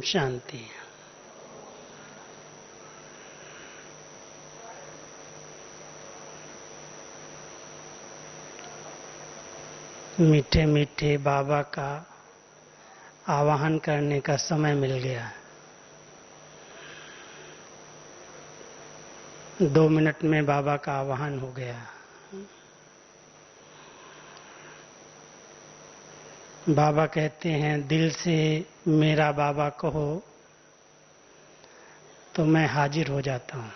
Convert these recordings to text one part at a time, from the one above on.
शांति। मीठे मीठे बाबा का आवाहन करने का समय मिल गया। 2 मिनट में बाबा का आवाहन हो गया। बाबा कहते हैं, दिल से मेरा बाबा कहो तो मैं हाजिर हो जाता हूं।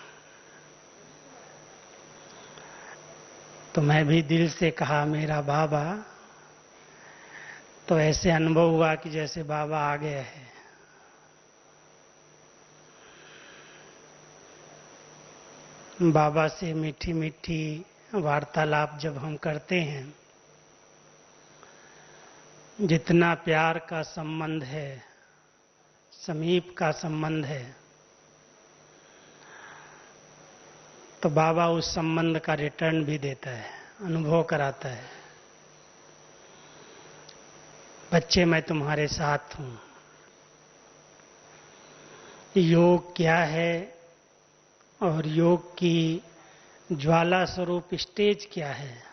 तो मैं भी दिल से कहा मेरा बाबा, तो ऐसे अनुभव हुआ कि जैसे बाबा आ गए हैं। बाबा से मीठी मीठी वार्तालाप जब हम करते हैं, जितना प्यार का संबंध है, समीप का संबंध है, तो बाबा उस संबंध का रिटर्न भी देता है, अनुभव कराता है। बच्चे, मैं तुम्हारे साथ हूं। योग क्या है और योग की ज्वाला स्वरूप स्टेज क्या है?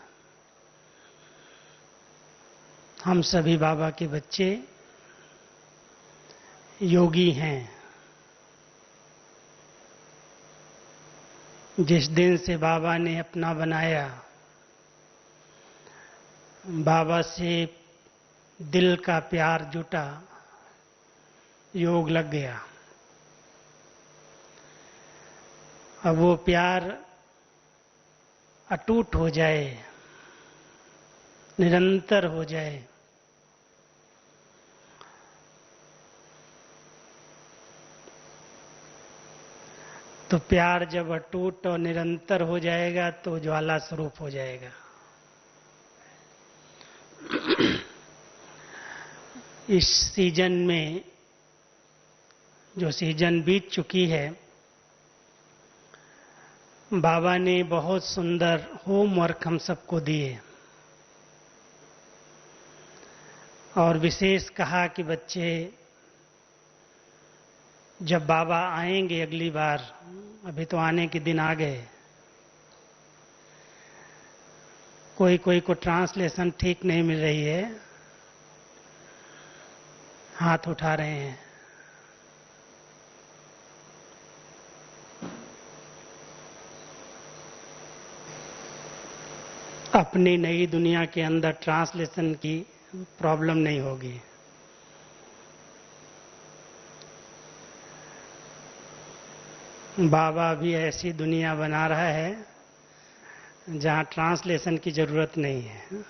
हम सभी बाबा के बच्चे योगी हैं। जिस दिन से बाबा ने अपना बनाया, बाबा से दिल का प्यार जुटा, योग लग गया। अब वो प्यार अटूट हो जाए, निरंतर हो जाए, तो प्यार जब अटूट और निरंतर हो जाएगा तो ज्वाला स्वरूप हो जाएगा। इस सीजन में, जो सीजन बीत चुकी है, बाबा ने बहुत सुंदर होमवर्क हम सबको दिए और विशेष कहा कि बच्चे, जब बाबा आएंगे अगली बार, अभी तो आने के दिन आ गए, कोई कोई को ट्रांसलेशन ठीक नहीं मिल रही है, हाथ उठा रहे हैं। अपनी नई दुनिया के अंदर ट्रांसलेशन की प्रॉब्लम नहीं होगी। बाबा भी ऐसी दुनिया बना रहा है जहां ट्रांसलेशन की जरूरत नहीं है।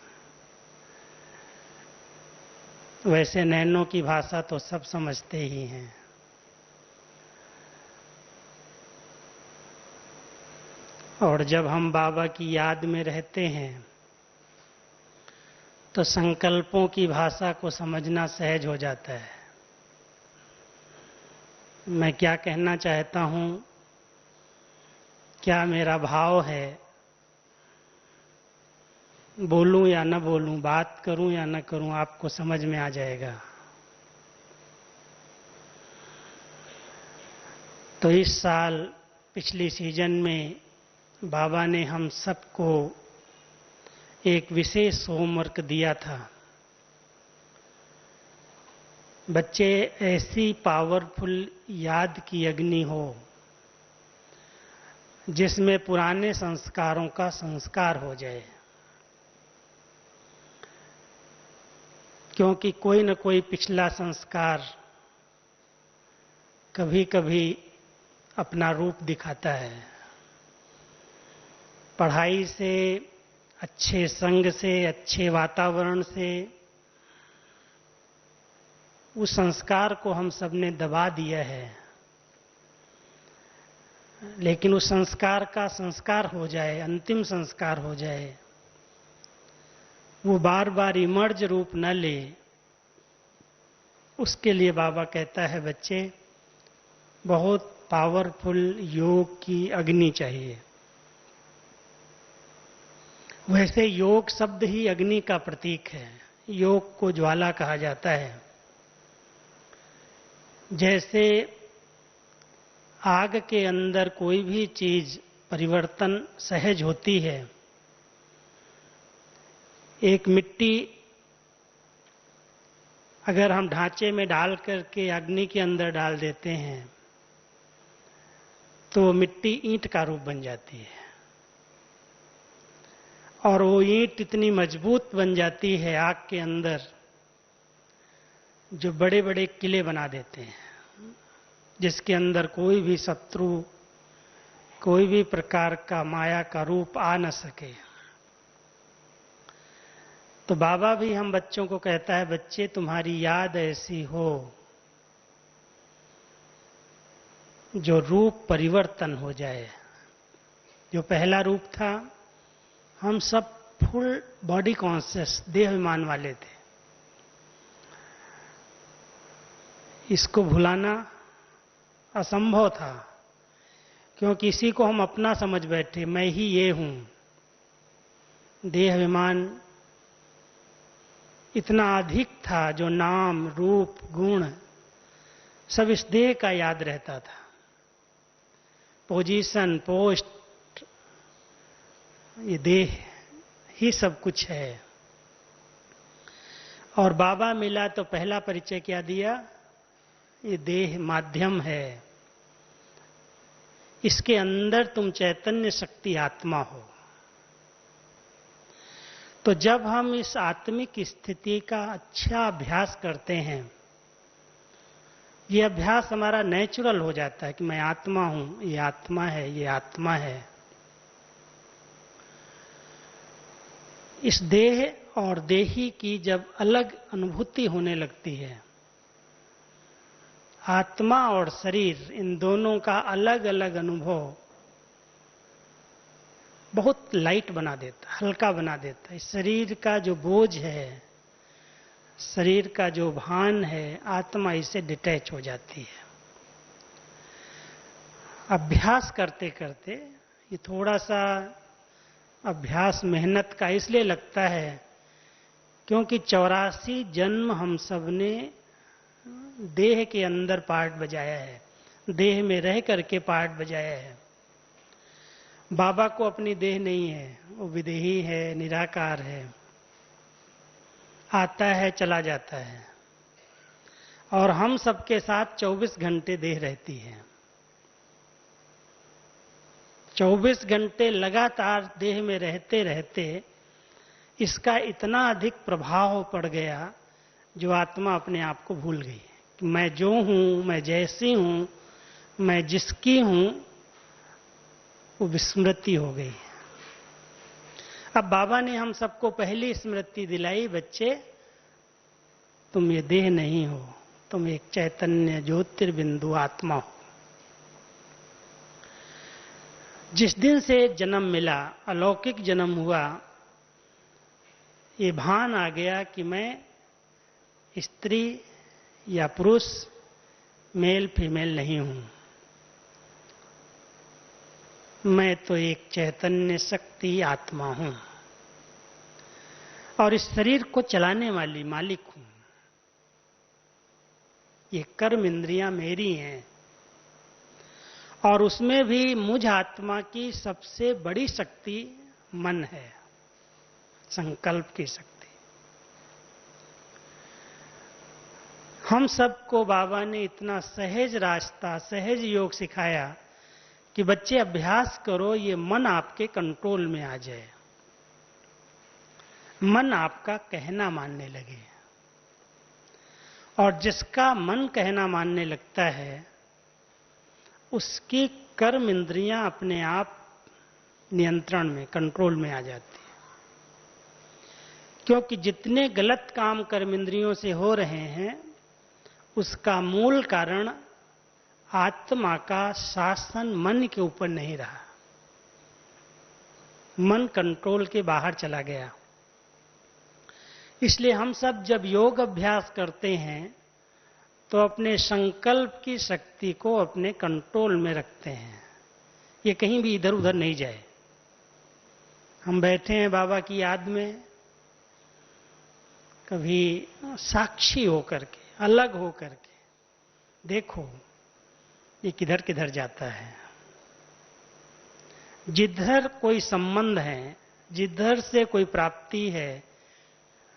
वैसे नैनों की भाषा तो सब समझते ही हैं। और जब हम बाबा की याद में रहते हैं तो संकल्पों की भाषा को समझना सहज हो जाता है। मैं क्या कहना चाहता हूं, क्या मेरा भाव है, बोलूं या न बोलूं, बात करूं या न करूं, आपको समझ में आ जाएगा। तो इस साल, पिछली सीजन में बाबा ने हम सबको एक विशेष होमवर्क दिया था। बच्चे, ऐसी पावरफुल याद की अग्नि हो जिसमें पुराने संस्कारों का संस्कार हो जाए, क्योंकि कोई न कोई पिछला संस्कार कभी कभी अपना रूप दिखाता है। पढ़ाई से, अच्छे संग से, अच्छे वातावरण से उस संस्कार को हम सबने दबा दिया है। लेकिन उस संस्कार का संस्कार हो जाए, अंतिम संस्कार हो जाए, वो बार बार इमर्ज रूप न ले, उसके लिए बाबा कहता है, बच्चे, बहुत पावरफुल योग की अग्नि चाहिए। वैसे योग शब्द ही अग्नि का प्रतीक है। योग को ज्वाला कहा जाता है। जैसे आग के अंदर कोई भी चीज परिवर्तन सहज होती है, एक मिट्टी अगर हम ढांचे में डाल करके अग्नि के अंदर डाल देते हैं तो मिट्टी ईंट का रूप बन जाती है, और वो ईंट इतनी मजबूत बन जाती है आग के अंदर, जो बड़े बड़े किले बना देते हैं, जिसके अंदर कोई भी शत्रु, कोई भी प्रकार का माया का रूप आ न सके। तो बाबा भी हम बच्चों को कहता है, बच्चे तुम्हारी याद ऐसी हो जो रूप परिवर्तन हो जाए। जो पहला रूप था, हम सब फुल बॉडी कॉन्शियस देहाभिमान वाले थे, इसको भुलाना असंभव था, क्योंकि इसी को हम अपना समझ बैठे, मैं ही ये हूं। देहाभिमान इतना अधिक था, जो नाम रूप गुण सब इस देह का याद रहता था, पोजीशन पोस्ट, ये देह ही सब कुछ है। और बाबा मिला तो पहला परिचय क्या दिया, ये देह माध्यम है, इसके अंदर तुम चैतन्य शक्ति आत्मा हो। तो जब हम इस आत्मिक स्थिति का अच्छा अभ्यास करते हैं, ये अभ्यास हमारा नेचुरल हो जाता है कि मैं आत्मा हूं, ये आत्मा है, ये आत्मा है। इस देह और देही की जब अलग अनुभूति होने लगती है, आत्मा और शरीर इन दोनों का अलग अलग अनुभव बहुत लाइट बना देता, हल्का बना देता है। शरीर का जो बोझ है, शरीर का जो भान है, आत्मा इससे डिटैच हो जाती है। अभ्यास करते करते, ये थोड़ा सा अभ्यास मेहनत का इसलिए लगता है क्योंकि 84 जन्म हम सब ने देह के अंदर पार्ट बजाया है, देह में रह करके पार्ट बजाया है। बाबा को अपनी देह नहीं है, वो विदेही है, निराकार है, आता है चला जाता है, और हम सबके साथ 24 घंटे देह रहती है। 24 घंटे लगातार देह में रहते रहते इसका इतना अधिक प्रभाव पड़ गया, जो आत्मा अपने आप को भूल गई कि मैं जो हूं, मैं जैसी हूं, मैं जिसकी हूं, वो विस्मृति हो गई। अब बाबा ने हम सबको पहली स्मृति दिलाई, बच्चे तुम ये देह नहीं हो, तुम एक चैतन्य ज्योतिर्बिंदु आत्मा हो। जिस दिन से जन्म मिला, अलौकिक जन्म हुआ, ये भान आ गया कि मैं स्त्री या पुरुष, मेल फीमेल नहीं हूं, मैं तो एक चैतन्य शक्ति आत्मा हूं, और इस शरीर को चलाने वाली मालिक हूं। ये कर्म इंद्रियां मेरी हैं, और उसमें भी मुझ आत्मा की सबसे बड़ी शक्ति मन है, संकल्प की शक्ति। हम सबको बाबा ने इतना सहज रास्ता, सहज योग सिखाया कि बच्चे अभ्यास करो, ये मन आपके कंट्रोल में आ जाए, मन आपका कहना मानने लगे। और जिसका मन कहना मानने लगता है, उसकी कर्म इंद्रियां अपने आप नियंत्रण में, कंट्रोल में आ जाती है। क्योंकि जितने गलत काम कर्म इंद्रियों से हो रहे हैं, उसका मूल कारण आत्मा का शासन मन के ऊपर नहीं रहा, मन कंट्रोल के बाहर चला गया। इसलिए हम सब जब योग अभ्यास करते हैं तो अपने संकल्प की शक्ति को अपने कंट्रोल में रखते हैं, ये कहीं भी इधर उधर नहीं जाए। हम बैठे हैं बाबा की याद में, कभी साक्षी होकर के, अलग होकर के, देखो ये किधर किधर जाता है। जिधर कोई संबंध है, जिधर से कोई प्राप्ति है,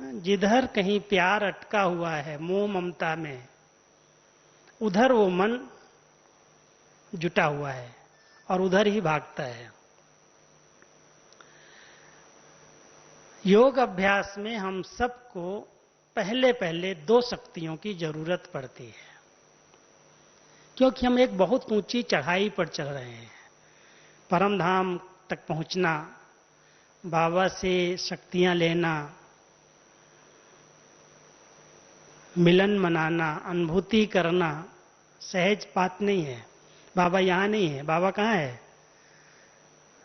जिधर कहीं प्यार अटका हुआ है मोह ममता में, उधर वो मन जुटा हुआ है और उधर ही भागता है। योग अभ्यास में हम सबको पहले पहले दो शक्तियों की जरूरत पड़ती है, क्योंकि हम एक बहुत ऊंची चढ़ाई पर चल रहे हैं। परम धाम तक पहुंचना, बाबा से शक्तियां लेना, मिलन मनाना, अनुभूति करना सहज बात नहीं है। बाबा यहां नहीं है, बाबा कहां है?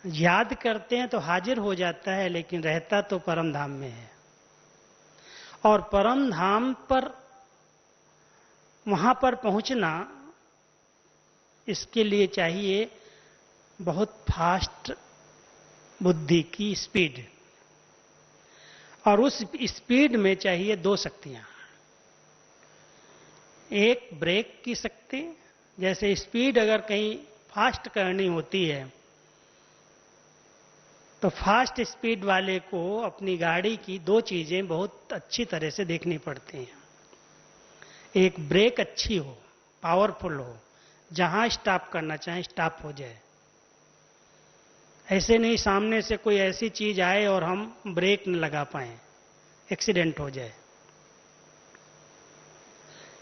याद करते हैं तो हाजिर हो जाता है, लेकिन रहता तो परम धाम में है। और परम धाम पर, वहां पर पहुंचना, इसके लिए चाहिए बहुत फास्ट बुद्धि की स्पीड, और उस स्पीड में चाहिए दो शक्तियां। एक ब्रेक की शक्ति, जैसे स्पीड अगर कहीं फास्ट करनी होती है तो फास्ट स्पीड वाले को अपनी गाड़ी की दो चीजें बहुत अच्छी तरह से देखनी पड़ती हैं। एक ब्रेक अच्छी हो, पावरफुल हो, जहां स्टॉप करना चाहे स्टॉप हो जाए। ऐसे नहीं सामने से कोई ऐसी चीज आए और हम ब्रेक न लगा पाए, एक्सीडेंट हो जाए।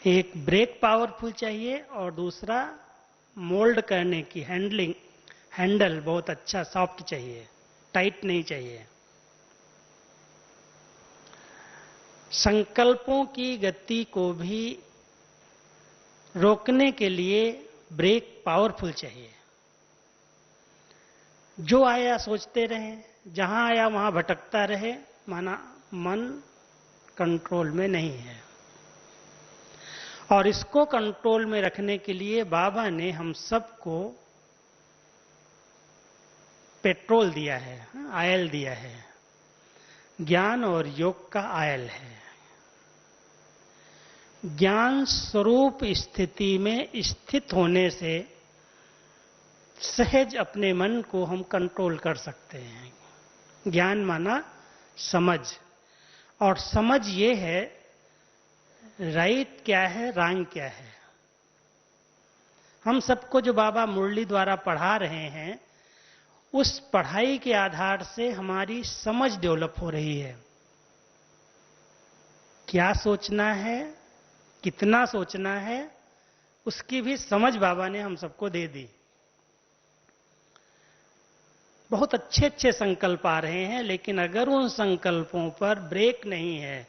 एक ब्रेक पावरफुल चाहिए और दूसरा मोल्ड करने की हैंडल बहुत अच्छा सॉफ्ट चाहिए, टाइट नहीं चाहिए। संकल्पों की गति को भी रोकने के लिए ब्रेक पावरफुल चाहिए। जो आया सोचते रहे, जहां आया वहां भटकता रहे, माना मन कंट्रोल में नहीं है। और इसको कंट्रोल में रखने के लिए बाबा ने हम सबको पेट्रोल दिया है, आयल दिया है। ज्ञान और योग का आयल है। ज्ञान स्वरूप स्थिति में स्थित होने से सहज अपने मन को हम कंट्रोल कर सकते हैं। ज्ञान माना समझ, और समझ ये है राइट क्या है, रॉन्ग क्या है। हम सबको जो बाबा मुरली द्वारा पढ़ा रहे हैं, उस पढ़ाई के आधार से हमारी समझ डेवलप हो रही है। क्या सोचना है, कितना सोचना है, उसकी भी समझ बाबा ने हम सबको दे दी। बहुत अच्छे अच्छे संकल्प आ रहे हैं, लेकिन अगर उन संकल्पों पर ब्रेक नहीं है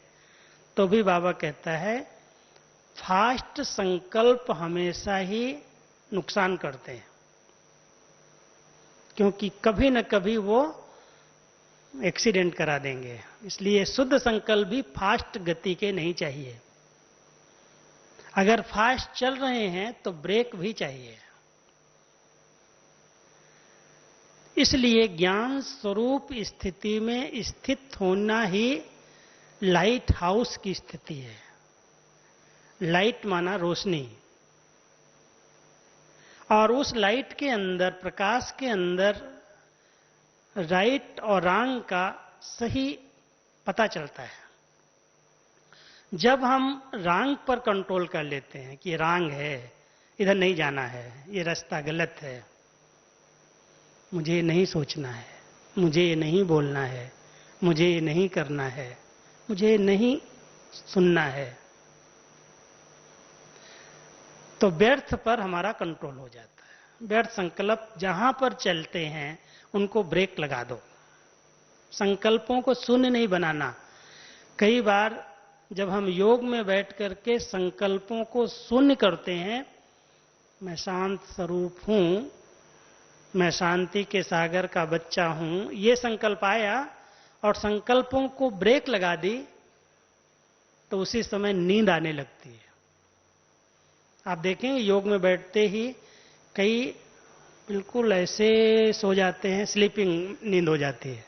तो भी बाबा कहता है फास्ट संकल्प हमेशा ही नुकसान करते हैं, क्योंकि कभी न कभी वो एक्सीडेंट करा देंगे। इसलिए शुद्ध संकल्प भी फास्ट गति के नहीं चाहिए। अगर फास्ट चल रहे हैं तो ब्रेक भी चाहिए। इसलिए ज्ञान स्वरूप स्थिति में स्थित होना ही लाइट हाउस की स्थिति है। लाइट माना रोशनी, और उस लाइट के अंदर, प्रकाश के अंदर राइट और रॉन्ग का सही पता चलता है। जब हम रॉन्ग पर कंट्रोल कर लेते हैं कि रॉन्ग है, इधर नहीं जाना है, ये रास्ता गलत है, मुझे ये नहीं सोचना है, मुझे ये नहीं बोलना है, मुझे ये नहीं करना है, मुझे ये नहीं सुनना है, तो व्यर्थ पर हमारा कंट्रोल हो जाता है। व्यर्थ संकल्प जहां पर चलते हैं उनको ब्रेक लगा दो। संकल्पों को शून्य नहीं बनाना। कई बार जब हम योग में बैठ करके संकल्पों को शून्य करते हैं, मैं शांत स्वरूप हूं, मैं शांति के सागर का बच्चा हूं, ये संकल्प आया और संकल्पों को ब्रेक लगा दी, तो उसी समय नींद आने लगती है। आप देखेंगे योग में बैठते ही कई बिल्कुल ऐसे सो जाते हैं, स्लीपिंग नींद हो जाती है।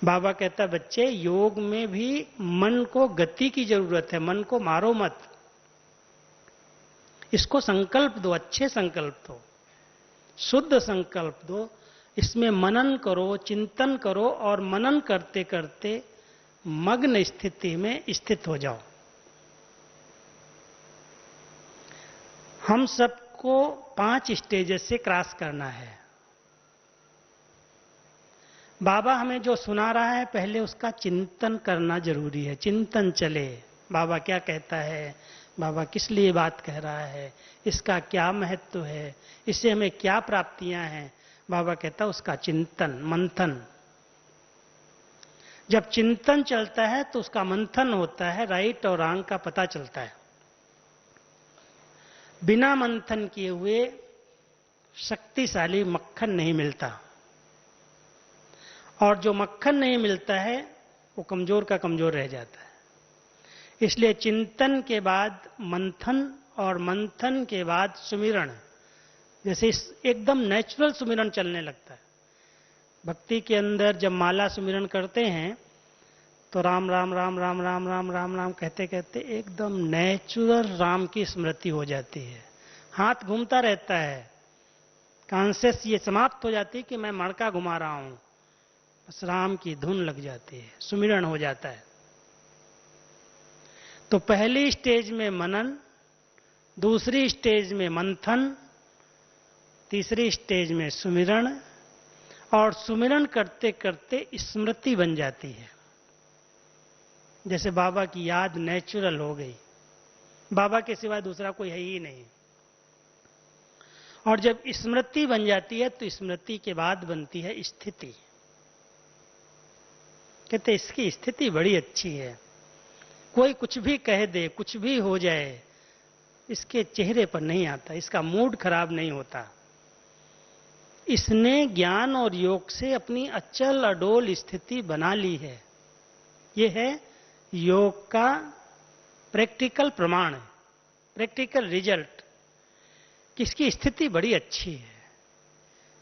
बाबा कहता है बच्चे, योग में भी मन को गति की जरूरत है, मन को मारो मत, इसको संकल्प दो, अच्छे संकल्प दो, शुद्ध संकल्प दो, इसमें मनन करो, चिंतन करो और मनन करते करते मग्न स्थिति में स्थित हो जाओ। हम सबको 5 स्टेजेस से क्रॉस करना है। बाबा हमें जो सुना रहा है पहले उसका चिंतन करना जरूरी है। चिंतन चले, बाबा क्या कहता है, बाबा किस लिए बात कह रहा है, इसका क्या महत्व है, इससे हमें क्या प्राप्तियां हैं। बाबा कहता है उसका चिंतन, मंथन। जब चिंतन चलता है तो उसका मंथन होता है, राइट और रॉन्ग का पता चलता है। बिना मंथन किए हुए शक्तिशाली मक्खन नहीं मिलता, और जो मक्खन नहीं मिलता है वो कमजोर का कमजोर रह जाता है। इसलिए चिंतन के बाद मंथन और मंथन के बाद सुमिरण, जैसे एकदम नेचुरल सुमिरण चलने लगता है। भक्ति के अंदर जब माला सुमिरण करते हैं तो राम राम राम राम राम राम राम राम कहते कहते एकदम नेचुरल राम की स्मृति हो जाती है। हाथ घूमता रहता है, कॉन्शियस ये समाप्त हो जाती है कि मैं मड़का घुमा रहा हूं, बस राम की धुन लग जाती है, सुमिरण हो जाता है। तो पहली स्टेज में मनन, दूसरी स्टेज में मंथन, तीसरी स्टेज में सुमिरण, और सुमिरण करते करते स्मृति बन जाती है। जैसे बाबा की याद नेचुरल हो गई, बाबा के सिवा दूसरा कोई है ही नहीं। और जब स्मृति बन जाती है तो स्मृति के बाद बनती है स्थिति। कहते इसकी स्थिति बड़ी अच्छी है, कोई कुछ भी कह दे, कुछ भी हो जाए, इसके चेहरे पर नहीं आता, इसका मूड खराब नहीं होता। इसने ज्ञान और योग से अपनी अचल अडोल स्थिति बना ली है। यह है योग का प्रैक्टिकल प्रमाण, प्रैक्टिकल रिजल्ट, कि इसकी स्थिति बड़ी अच्छी है।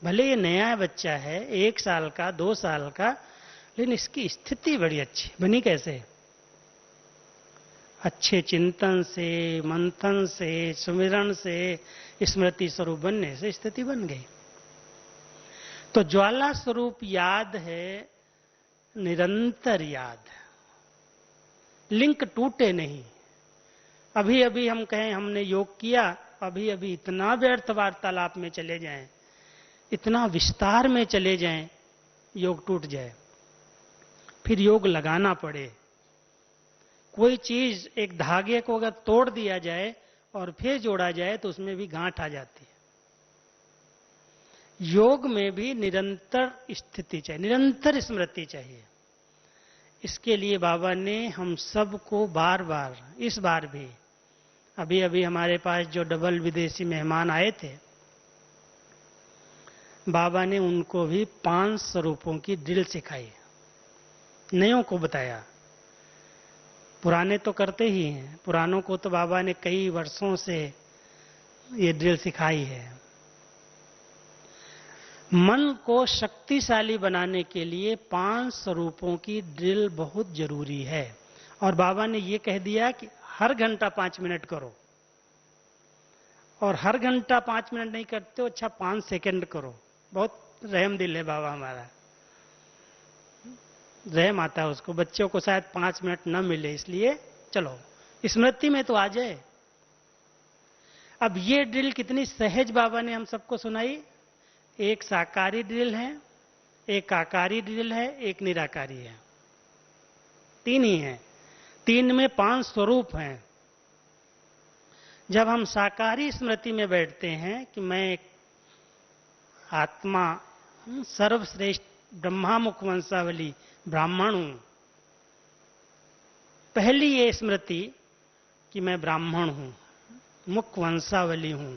भले ये नया बच्चा है, 1 साल का, 2 साल का, लेकिन इसकी स्थिति बड़ी अच्छी बनी। कैसे? अच्छे चिंतन से, मंथन से, सुमिरण से, स्मृति स्वरूप बनने से स्थिति बन गई। तो ज्वाला स्वरूप याद है निरंतर याद, लिंक टूटे नहीं। अभी अभी हम कहें हमने योग किया, अभी अभी इतना व्यर्थ वार्तालाप में चले जाएं, इतना विस्तार में चले जाएं, योग टूट जाए। फिर योग लगाना पड़े। कोई चीज, एक धागे को अगर तोड़ दिया जाए और फिर जोड़ा जाए तो उसमें भी गांठ आ जाती है। योग में भी निरंतर स्थिति चाहिए, निरंतर स्मृति चाहिए। इसके लिए बाबा ने हम सबको बार बार, इस बार भी, अभी अभी हमारे पास जो डबल विदेशी मेहमान आए थे, बाबा ने उनको भी 5 स्वरूपों की ड्रिल सिखाई, नयों को बताया। पुराने तो करते ही हैं, पुरानों को तो बाबा ने कई वर्षों से ये ड्रिल सिखाई है। मन को शक्तिशाली बनाने के लिए 5 स्वरूपों की ड्रिल बहुत जरूरी है। और बाबा ने ये कह दिया कि हर घंटा 5 मिनट करो, और हर घंटा 5 मिनट नहीं करते हो, अच्छा 5 सेकंड करो। बहुत रहम दिल है बाबा हमारा, रहम आता है उसको। बच्चों को शायद 5 मिनट न मिले, इसलिए चलो स्मृति में तो आ जाए। अब ये ड्रिल कितनी सहज बाबा ने हम सबको सुनाई। एक साकारी ड्रिल है, एक आकारी ड्रिल है, एक निराकारी है। 3 ही हैं, 3 में 5 स्वरूप हैं। जब हम साकारी स्मृति में बैठते हैं कि मैं एक आत्मा, सर्वश्रेष्ठ ब्रह्मामुख वंशावली ब्राह्मण हूं, पहली ये स्मृति कि मैं ब्राह्मण हूं, मुख वंशावली हूं।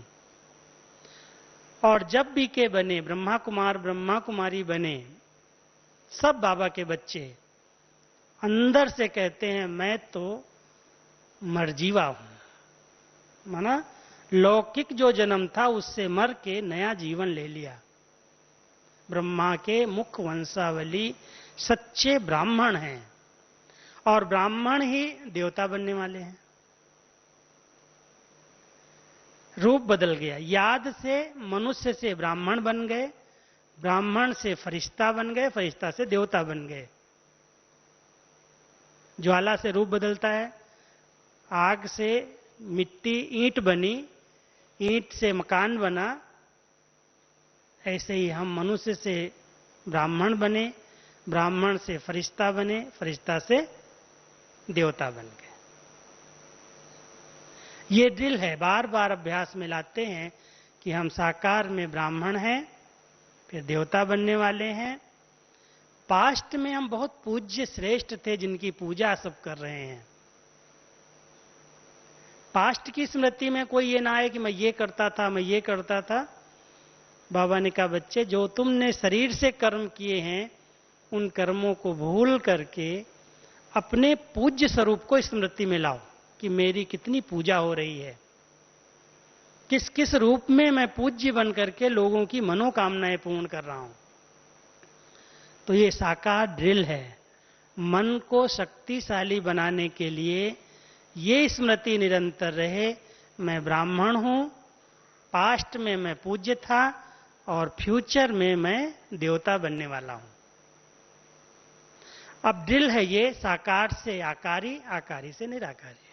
और जब भी के बने, ब्रह्मा कुमार ब्रह्मा कुमारी बने, सब बाबा के बच्चे अंदर से कहते हैं मैं तो मरजीवा हूं, माना लौकिक जो जन्म था उससे मर के नया जीवन ले लिया। ब्रह्मा के मुख वंशावली सच्चे ब्राह्मण हैं और ब्राह्मण ही देवता बनने वाले हैं। रूप बदल गया, याद से मनुष्य से ब्राह्मण बन गए, ब्राह्मण से फरिश्ता बन गए, फरिश्ता से देवता बन गए। ज्वाला से रूप बदलता है, आग से मिट्टी ईंट बनी, ईंट से मकान बना, ऐसे ही हम मनुष्य से ब्राह्मण बने, ब्राह्मण से फरिश्ता बने, फरिश्ता से देवता बन गए। ये ड्रिल है, बार बार अभ्यास में लाते हैं कि हम साकार में ब्राह्मण हैं, फिर देवता बनने वाले हैं। पास्ट में हम बहुत पूज्य श्रेष्ठ थे जिनकी पूजा सब कर रहे हैं। पास्ट की स्मृति में कोई ये ना आए कि मैं ये करता था, मैं ये करता था। बाबा ने कहा, बच्चे जो तुमने शरीर से कर्म किए हैं उन कर्मों को भूल करके अपने पूज्य स्वरूप को स्मृति में लाओ कि मेरी कितनी पूजा हो रही है, किस किस रूप में मैं पूज्य बन करके लोगों की मनोकामनाएं पूर्ण कर रहा हूं। तो ये साकार ड्रिल है। मन को शक्तिशाली बनाने के लिए ये स्मृति निरंतर रहे, मैं ब्राह्मण हूं, पास्ट में मैं पूज्य था और फ्यूचर में मैं देवता बनने वाला हूं। अब ड्रिल है ये, साकार से आकारी, आकारी से निराकारी।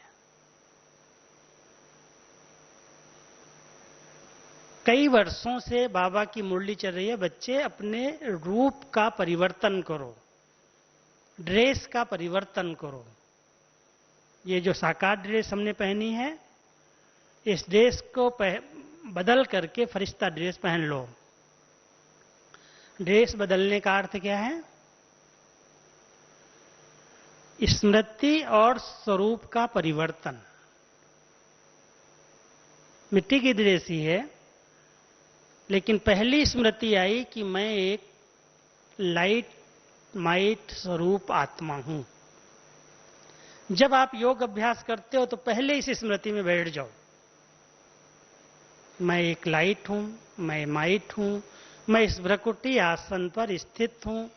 कई वर्षों से बाबा की मुरली चल रही है, बच्चे अपने रूप का परिवर्तन करो, ड्रेस का परिवर्तन करो। ये जो साकार ड्रेस हमने पहनी है, इस ड्रेस को बदल करके फरिश्ता ड्रेस पहन लो। ड्रेस बदलने का अर्थ क्या है? स्मृति और स्वरूप का परिवर्तन। मिट्टी की ड्रेस ही है, लेकिन पहली स्मृति आई कि मैं एक लाइट माइट स्वरूप आत्मा हूं। जब आप योग अभ्यास करते हो तो पहले इस स्मृति में बैठ जाओ, मैं एक लाइट हूं, मैं माइट हूं, मैं इस भ्रकुटी आसन पर स्थित हूं,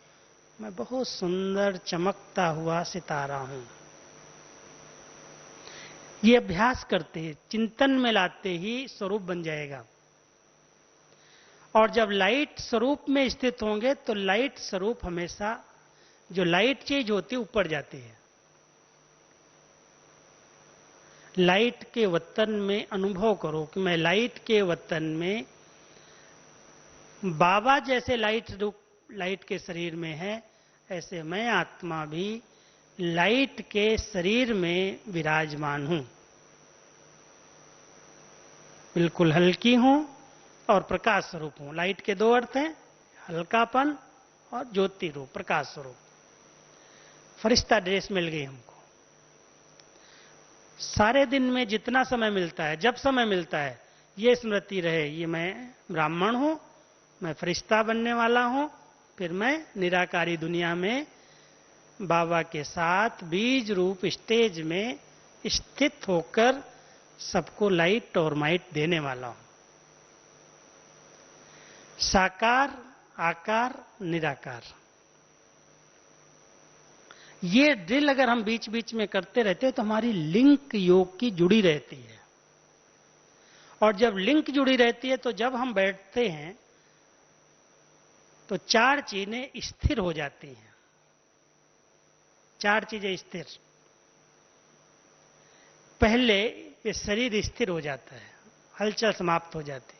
मैं बहुत सुंदर चमकता हुआ सितारा हूं। ये अभ्यास करते ही, चिंतन में लाते ही स्वरूप बन जाएगा। और जब लाइट स्वरूप में स्थित होंगे तो लाइट स्वरूप हमेशा, जो लाइट चीज होती है, ऊपर जाती है। लाइट के वतन में अनुभव करो कि मैं लाइट के वतन में, बाबा जैसे लाइट रूप लाइट के शरीर में है, ऐसे मैं आत्मा भी लाइट के शरीर में विराजमान हूं। बिल्कुल हल्की हूं और प्रकाश स्वरूप हूं। लाइट के दो अर्थ हैं, हल्कापन और ज्योति रूप, प्रकाश स्वरूप। फरिश्ता ड्रेस मिल गई हमको। सारे दिन में जितना समय मिलता है, जब समय मिलता है, ये स्मृति रहे, ये मैं ब्राह्मण हूं, मैं फरिश्ता बनने वाला हूं, फिर मैं निराकारी दुनिया में बाबा के साथ बीज रूप स्टेज में स्थित होकर सबको लाइट और माइट देने वाला हूं। साकार, आकार, निराकार, ये ड्रिल अगर हम बीच बीच में करते रहते हैं तो हमारी लिंक योग की जुड़ी रहती है। और जब लिंक जुड़ी रहती है तो जब हम बैठते हैं तो चार चीजें स्थिर हो जाती हैं। चार चीजें स्थिर। पहले ये शरीर स्थिर हो जाता है, हलचल समाप्त हो जाती है।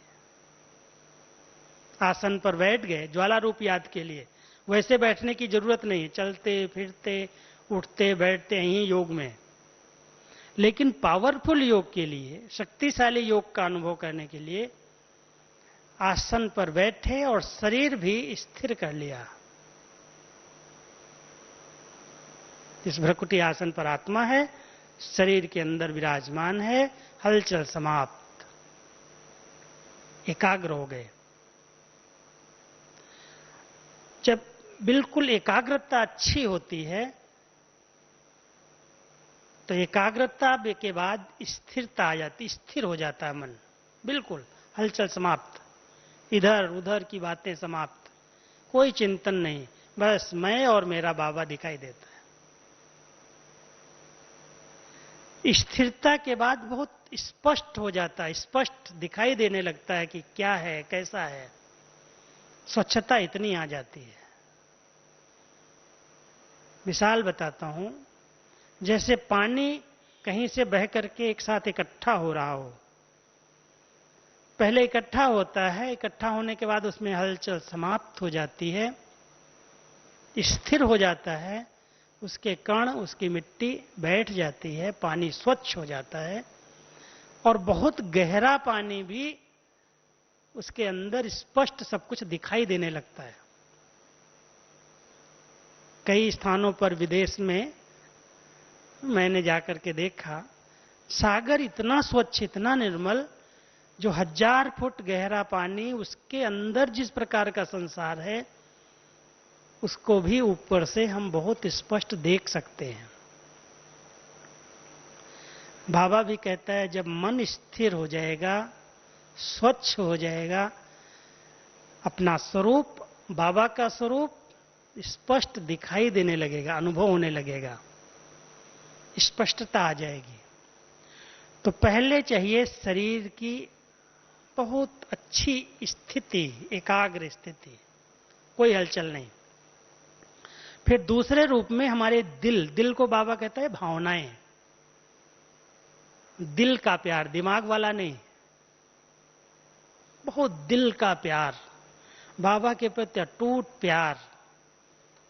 आसन पर बैठ गए, ज्वाला रूप याद के लिए, वैसे बैठने की जरूरत नहीं है, चलते फिरते उठते बैठते यहीं योग में। लेकिन पावरफुल योग के लिए, शक्तिशाली योग का अनुभव करने के लिए आसन पर बैठे और शरीर भी स्थिर कर लिया। इस भ्रकुटी आसन पर आत्मा है, शरीर के अंदर विराजमान है, हलचल समाप्त, एकाग्र हो गए। जब बिल्कुल एकाग्रता अच्छी होती है तो एकाग्रता के बाद स्थिरता आ जाती, स्थिर हो जाता है मन, बिल्कुल हलचल समाप्त, इधर उधर की बातें समाप्त, कोई चिंतन नहीं, बस मैं और मेरा बाबा दिखाई देता है। स्थिरता के बाद बहुत स्पष्ट हो जाता है, स्पष्ट दिखाई देने लगता है कि क्या है, कैसा है। स्वच्छता इतनी आ जाती है। मिसाल बताता हूं, जैसे पानी कहीं से बह करके एक साथ इकट्ठा हो रहा हो। पहले इकट्ठा होता है, इकट्ठा होने के बाद उसमें हलचल समाप्त हो जाती है, स्थिर हो जाता है, उसके कण, उसकी मिट्टी बैठ जाती है, पानी स्वच्छ हो जाता है और बहुत गहरा पानी भी उसके अंदर स्पष्ट सब कुछ दिखाई देने लगता है। कई स्थानों पर विदेश में मैंने जाकर के देखा, सागर इतना स्वच्छ, इतना निर्मल, जो 1000 फुट गहरा पानी, उसके अंदर जिस प्रकार का संसार है उसको भी ऊपर से हम बहुत स्पष्ट देख सकते हैं। बाबा भी कहता है, जब मन स्थिर हो जाएगा, स्वच्छ हो जाएगा, अपना स्वरूप, बाबा का स्वरूप स्पष्ट दिखाई देने लगेगा, अनुभव होने लगेगा, स्पष्टता आ जाएगी। तो पहले चाहिए शरीर की बहुत अच्छी स्थिति, एकाग्र स्थिति, कोई हलचल नहीं। फिर दूसरे रूप में हमारे दिल को बाबा कहता है भावनाएं, दिल का प्यार, दिमाग वाला नहीं, बहुत दिल का प्यार, बाबा के प्रति अटूट प्यार,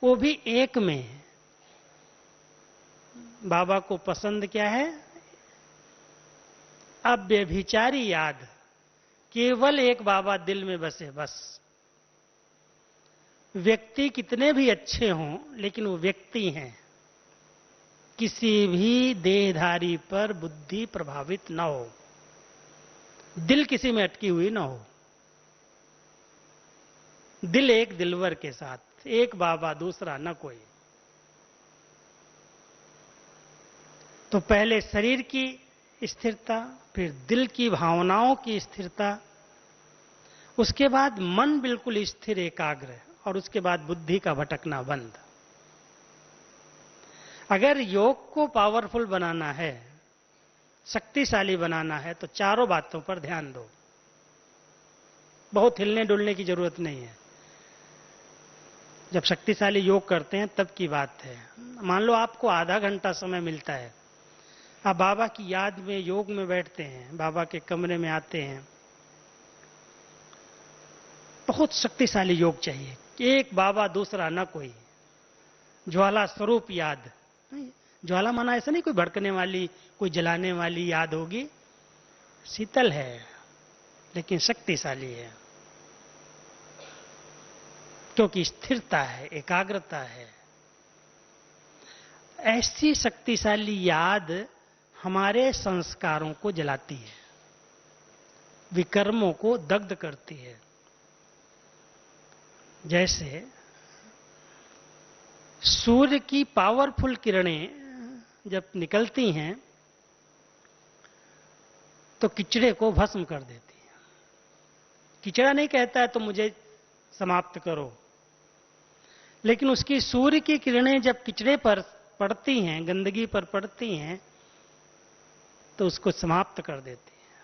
वो भी एक में है। बाबा को पसंद क्या है? अव्यभिचारी याद, केवल एक बाबा दिल में बसे, बस। व्यक्ति कितने भी अच्छे हों, लेकिन वो व्यक्ति हैं, किसी भी देहधारी पर बुद्धि प्रभावित न हो, दिल किसी में अटकी हुई न हो। दिल एक दिलवर के साथ, एक बाबा, दूसरा न कोई। तो पहले शरीर की स्थिरता, फिर दिल की भावनाओं की स्थिरता, उसके बाद मन बिल्कुल स्थिर, एकाग्र, और उसके बाद बुद्धि का भटकना बंद। अगर योग को पावरफुल बनाना है, शक्तिशाली बनाना है, तो चारों बातों पर ध्यान दो। बहुत हिलने डुलने की जरूरत नहीं है। जब शक्तिशाली योग करते हैं तब की बात है। मान लो आपको आधा घंटा समय मिलता है, आप बाबा की याद में योग में बैठते हैं, बाबा के कमरे में आते हैं, बहुत शक्तिशाली योग चाहिए, एक बाबा, दूसरा न कोई, ज्वाला स्वरूप याद। ज्वाला माना ऐसा नहीं कोई भड़कने वाली, कोई जलाने वाली याद होगी, शीतल है लेकिन शक्तिशाली है, क्योंकि स्थिरता है, एकाग्रता है। ऐसी शक्तिशाली याद हमारे संस्कारों को जलाती है, विकर्मों को दग्ध करती है। जैसे सूर्य की पावरफुल किरणें जब निकलती हैं तो किचड़े को भस्म कर देती है। किचड़ा नहीं कहता है तो मुझे समाप्त करो, लेकिन उसकी सूर्य की किरणें जब किचड़े पर पड़ती हैं, गंदगी पर पड़ती हैं, तो उसको समाप्त कर देती है,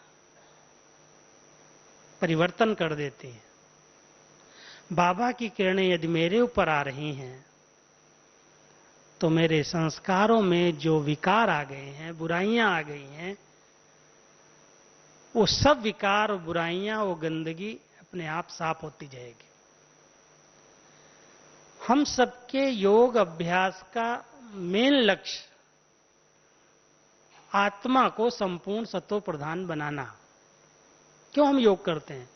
परिवर्तन कर देती है। बाबा की किरणें यदि मेरे ऊपर आ रही हैं तो मेरे संस्कारों में जो विकार आ गए हैं, बुराइयां आ गई हैं, वो सब विकार और बुराइयां, वो गंदगी अपने आप साफ होती जाएगी। हम सबके योग अभ्यास का मेन लक्ष्य आत्मा को संपूर्ण सत्व प्रधान बनाना। क्यों हम योग करते हैं?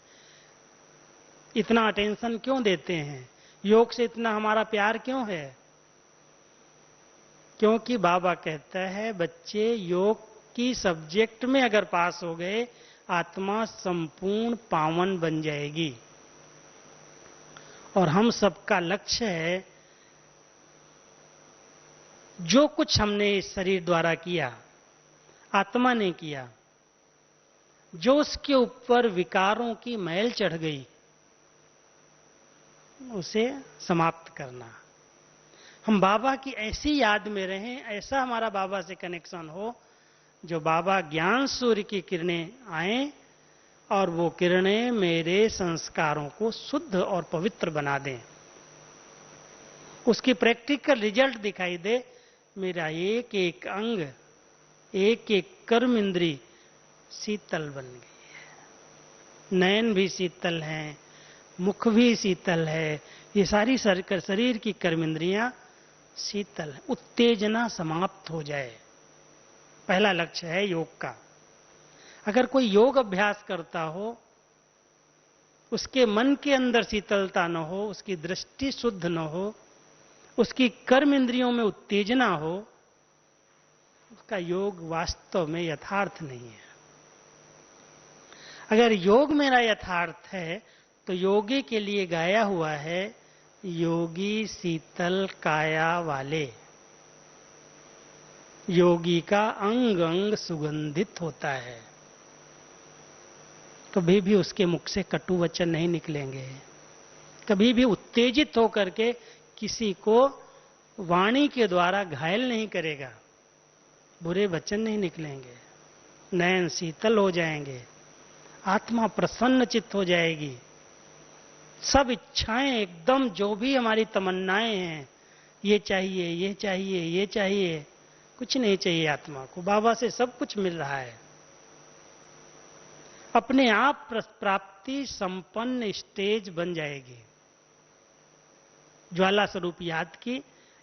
इतना अटेंशन क्यों देते हैं? योग से इतना हमारा प्यार क्यों है? क्योंकि बाबा कहता है, बच्चे योग की सब्जेक्ट में अगर पास हो गए, आत्मा संपूर्ण पावन बन जाएगी। और हम सबका लक्ष्य है, जो कुछ हमने इस शरीर द्वारा किया, आत्मा ने किया, जो उसके ऊपर विकारों की मैल चढ़ गई, उसे समाप्त करना। हम बाबा की ऐसी याद में रहें, ऐसा हमारा बाबा से कनेक्शन हो, जो बाबा ज्ञान सूर्य की किरणें आए और वो किरणें मेरे संस्कारों को शुद्ध और पवित्र बना दें, उसकी प्रैक्टिकल रिजल्ट दिखाई दे। मेरा एक एक अंग, एक एक कर्म इंद्री शीतल बन गई है, नयन भी शीतल हैं, मुख भी शीतल है, ये सारी शरीर की कर्म इंद्रियां शीतल है, उत्तेजना समाप्त हो जाए। पहला लक्ष्य है योग का। अगर कोई योग अभ्यास करता हो, उसके मन के अंदर शीतलता न हो, उसकी दृष्टि शुद्ध न हो, उसकी कर्म इंद्रियों में उत्तेजना हो, उसका योग वास्तव में यथार्थ नहीं है। अगर योग मेरा यथार्थ है तो योगी के लिए गाया हुआ है, योगी शीतल काया वाले। योगी का अंग अंग सुगंधित होता है, कभी भी उसके मुख से कटु वचन नहीं निकलेंगे, कभी भी उत्तेजित होकर के किसी को वाणी के द्वारा घायल नहीं करेगा, बुरे वचन नहीं निकलेंगे, नयन शीतल हो जाएंगे, आत्मा प्रसन्न चित्त हो जाएगी, सब इच्छाएं एकदम, जो भी हमारी तमन्नाएं हैं, ये चाहिए, ये चाहिए, ये चाहिए, कुछ नहीं चाहिए आत्मा को, बाबा से सब कुछ मिल रहा है। अपने आप प्राप्ति संपन्न स्टेज बन जाएगी। ज्वाला स्वरूप याद की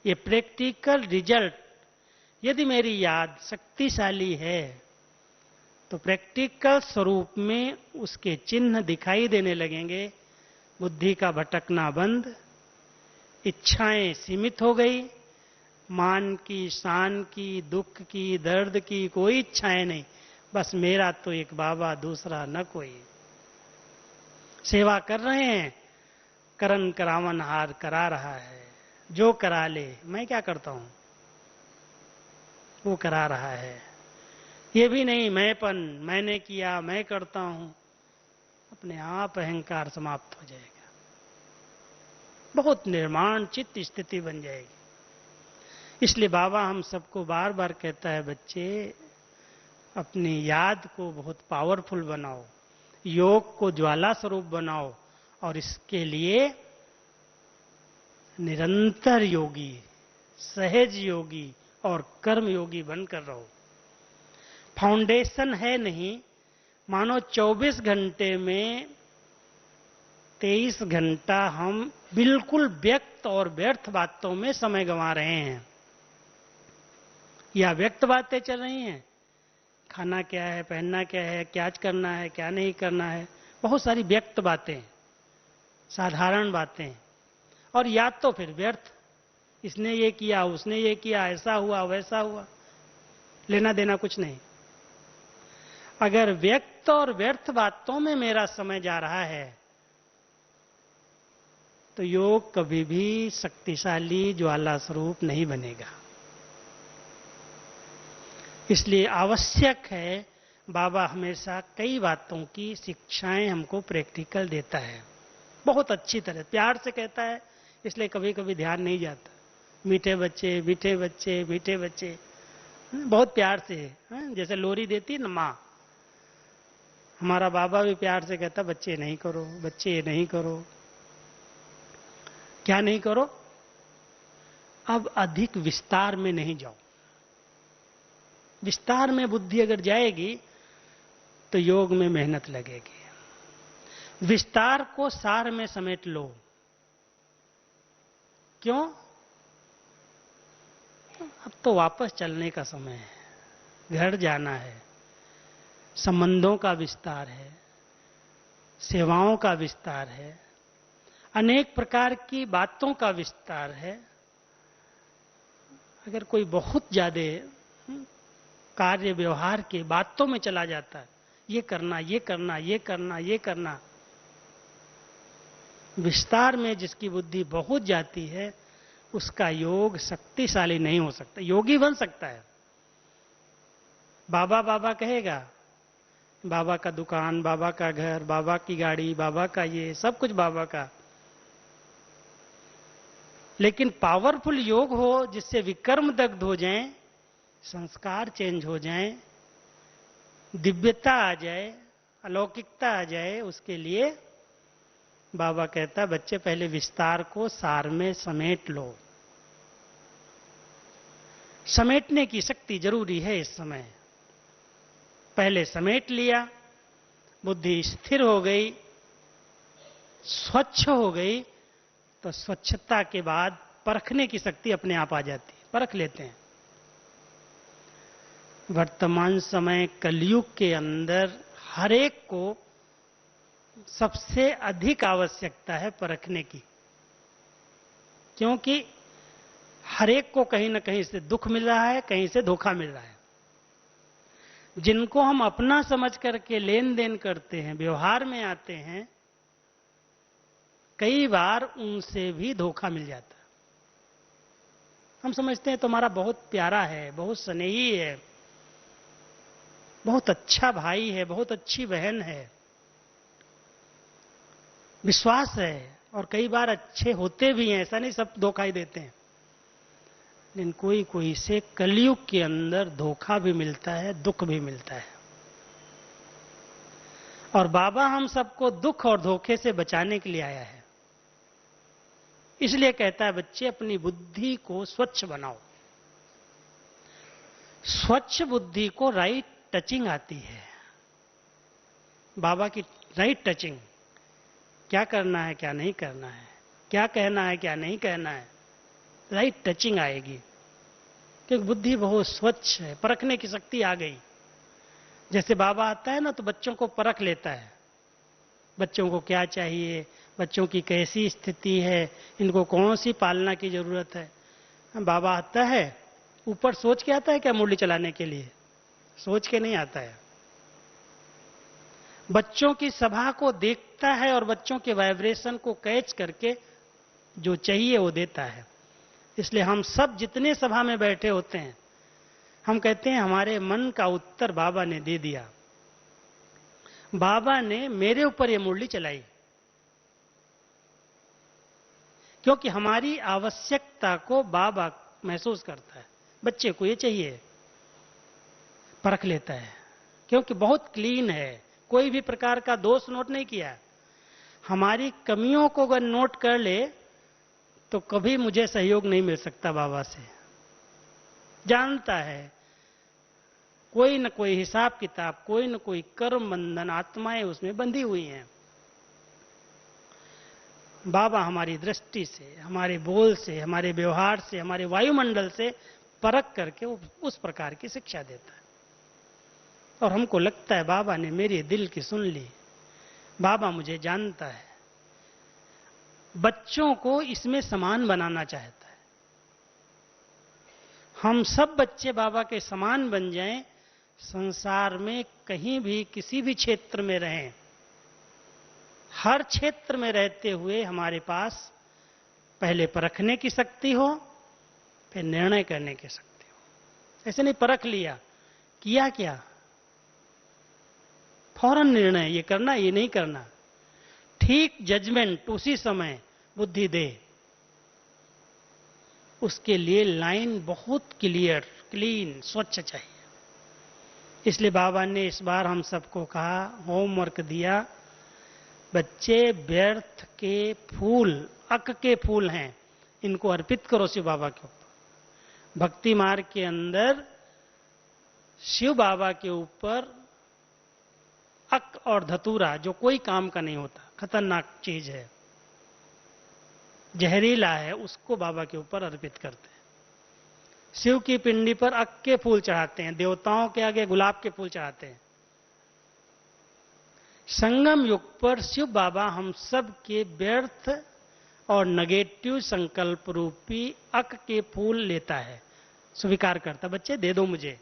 ये प्रैक्टिकल रिजल्ट, यदि मेरी याद शक्तिशाली है तो प्रैक्टिकल स्वरूप में उसके चिन्ह दिखाई देने लगेंगे। बुद्धि का भटकना बंद, इच्छाएं सीमित हो गई, मान की, शान की, दुख की, दर्द की कोई इच्छाएं नहीं, बस मेरा तो एक बाबा, दूसरा न कोई। सेवा कर रहे हैं, करन करावन हार करा रहा है, जो करा ले, मैं क्या करता हूं, वो करा रहा है। ये भी नहीं मैंपन, मैंने किया, मैं करता हूं, अपने आप अहंकार समाप्त हो जाएगा, बहुत निर्माण चित्त स्थिति बन जाएगी। इसलिए बाबा हम सबको बार बार कहता है, बच्चे अपनी याद को बहुत पावरफुल बनाओ, योग को ज्वाला स्वरूप बनाओ, और इसके लिए निरंतर योगी, सहज योगी और कर्म योगी बनकर रहो। फाउंडेशन है नहीं, मानो 24 घंटे में 23 घंटा हम बिल्कुल व्यक्त और व्यर्थ बातों में समय गंवा रहे हैं, या व्यक्त बातें चल रही हैं, खाना क्या है, पहनना क्या है, क्या करना है, क्या नहीं करना है, बहुत सारी व्यक्त बातें, साधारण बातें, और या तो फिर व्यर्थ, इसने ये किया, उसने ये किया, ऐसा हुआ, वैसा हुआ, लेना देना कुछ नहीं। अगर व्यक्त और व्यर्थ बातों में मेरा समय जा रहा है तो योग कभी भी शक्तिशाली ज्वाला स्वरूप नहीं बनेगा। इसलिए आवश्यक है, बाबा हमेशा कई बातों की शिक्षाएं हमको प्रैक्टिकल देता है, बहुत अच्छी तरह प्यार से कहता है, इसलिए कभी कभी ध्यान नहीं जाता। मीठे बच्चे, मीठे बच्चे, मीठे बच्चे, बहुत प्यार से, जैसे लोरी देती ना माँ, हमारा बाबा भी प्यार से कहता, बच्चे नहीं करो, बच्चे नहीं करो। क्या नहीं करो? अब अधिक विस्तार में नहीं जाओ। विस्तार में बुद्धि अगर जाएगी तो योग में मेहनत लगेगी। विस्तार को सार में समेट लो। क्यों? अब तो वापस चलने का समय है, घर जाना है, संबंधों का विस्तार है, सेवाओं का विस्तार है, अनेक प्रकार की बातों का विस्तार है। अगर कोई बहुत ज्यादा कार्य व्यवहार के बातों में चला जाता है, ये करना, ये करना, ये करना, ये करना, विस्तार में जिसकी बुद्धि बहुत जाती है उसका योग शक्तिशाली नहीं हो सकता। योगी बन सकता है, बाबा बाबा कहेगा, बाबा का दुकान, बाबा का घर, बाबा की गाड़ी, बाबा का ये सब कुछ बाबा का, लेकिन पावरफुल योग हो जिससे विकर्म दग्ध हो जाएं, संस्कार चेंज हो जाएं, दिव्यता आ जाए, अलौकिकता आ जाए, उसके लिए बाबा कहता बच्चे पहले विस्तार को सार में समेट लो। समेटने की शक्ति जरूरी है इस समय। पहले समेट लिया, बुद्धि स्थिर हो गई, स्वच्छ हो गई, तो स्वच्छता के बाद परखने की शक्ति अपने आप आ जाती है, परख लेते हैं। वर्तमान समय कलयुग के अंदर हर एक को सबसे अधिक आवश्यकता है परखने की, क्योंकि हर एक को कहीं ना कहीं से दुख मिल रहा है, कहीं से धोखा मिल रहा है। जिनको हम अपना समझ करके लेन देन करते हैं, व्यवहार में आते हैं, कई बार उनसे भी धोखा मिल जाता है। हम समझते हैं तुम्हारा बहुत प्यारा है, बहुत स्नेही है, बहुत अच्छा भाई है, बहुत अच्छी बहन है, विश्वास है, और कई बार अच्छे होते भी हैं, ऐसा नहीं सब धोखा ही देते हैं। लेकिन कोई कोई से कलयुग के अंदर धोखा भी मिलता है, दुख भी मिलता है। और बाबा हम सबको दुख और धोखे से बचाने के लिए आया है। इसलिए कहता है बच्चे अपनी बुद्धि को स्वच्छ बनाओ। स्वच्छ बुद्धि को राइट टचिंग आती है, बाबा की राइट टचिंग। क्या करना है, क्या नहीं करना है, क्या कहना है, क्या नहीं कहना है, राइट टचिंग आएगी। क्योंकि बुद्धि बहुत स्वच्छ है, परखने की शक्ति आ गई। जैसे बाबा आता है ना तो बच्चों को परख लेता है, बच्चों को क्या चाहिए, बच्चों की कैसी स्थिति है, इनको कौन सी पालना की जरूरत है। बाबा आता है, ऊपर सोच के आता है क्या मुरली चलाने के लिए? सोच के नहीं आता है। बच्चों की सभा को देखता है और बच्चों के वाइब्रेशन को कैच करके जो चाहिए वो देता है। इसलिए हम सब जितने सभा में बैठे होते हैं, हम कहते हैं हमारे मन का उत्तर बाबा ने दे दिया। बाबा ने मेरे ऊपर ये मुरली चलाई, क्योंकि हमारी आवश्यकता को बाबा महसूस करता है। बच्चे को ये चाहिए, परख लेता है, क्योंकि बहुत क्लीन है, कोई भी प्रकार का दोष नोट नहीं किया। हमारी कमियों को अगर नोट कर ले तो कभी मुझे सहयोग नहीं मिल सकता बाबा से। जानता है कोई न कोई हिसाब किताब, कोई न कोई कर्म बंधन, आत्माएं उसमें बंधी हुई हैं। बाबा हमारी दृष्टि से, हमारे बोल से, हमारे व्यवहार से, हमारे वायुमंडल से परख करके उस प्रकार की शिक्षा देता है। और हमको लगता है बाबा ने मेरे दिल की सुन ली, बाबा मुझे जानता है। बच्चों को इसमें समान बनाना चाहता है। हम सब बच्चे बाबा के समान बन जाएं, संसार में कहीं भी किसी भी क्षेत्र में रहें, हर क्षेत्र में रहते हुए हमारे पास पहले परखने की शक्ति हो, फिर निर्णय करने की शक्ति हो। ऐसे नहीं परख लिया, किया क्या, फौरन निर्णय, ये करना ये नहीं करना, ठीक जजमेंट उसी समय बुद्धि दे। उसके लिए लाइन बहुत क्लियर, क्लीन, स्वच्छ चाहिए। इसलिए बाबा ने इस बार हम सबको कहा, होमवर्क दिया, बच्चे व्यर्थ के फूल, अक के फूल हैं, इनको अर्पित करो शिव बाबा के ऊपर। भक्ति मार्ग के अंदर शिव बाबा के ऊपर अक और धतूरा, जो कोई काम का नहीं होता, खतरनाक चीज है, जहरीला है, उसको बाबा के ऊपर अर्पित करते हैं। शिव की पिंडी पर अक के फूल चढ़ाते हैं, देवताओं के आगे गुलाब के फूल चढ़ाते हैं। संगम युग पर शिव बाबा हम सब के व्यर्थ और नेगेटिव संकल्प रूपी अक के फूल लेता है, स्वीकार करता, बच्चे दे दो मुझे।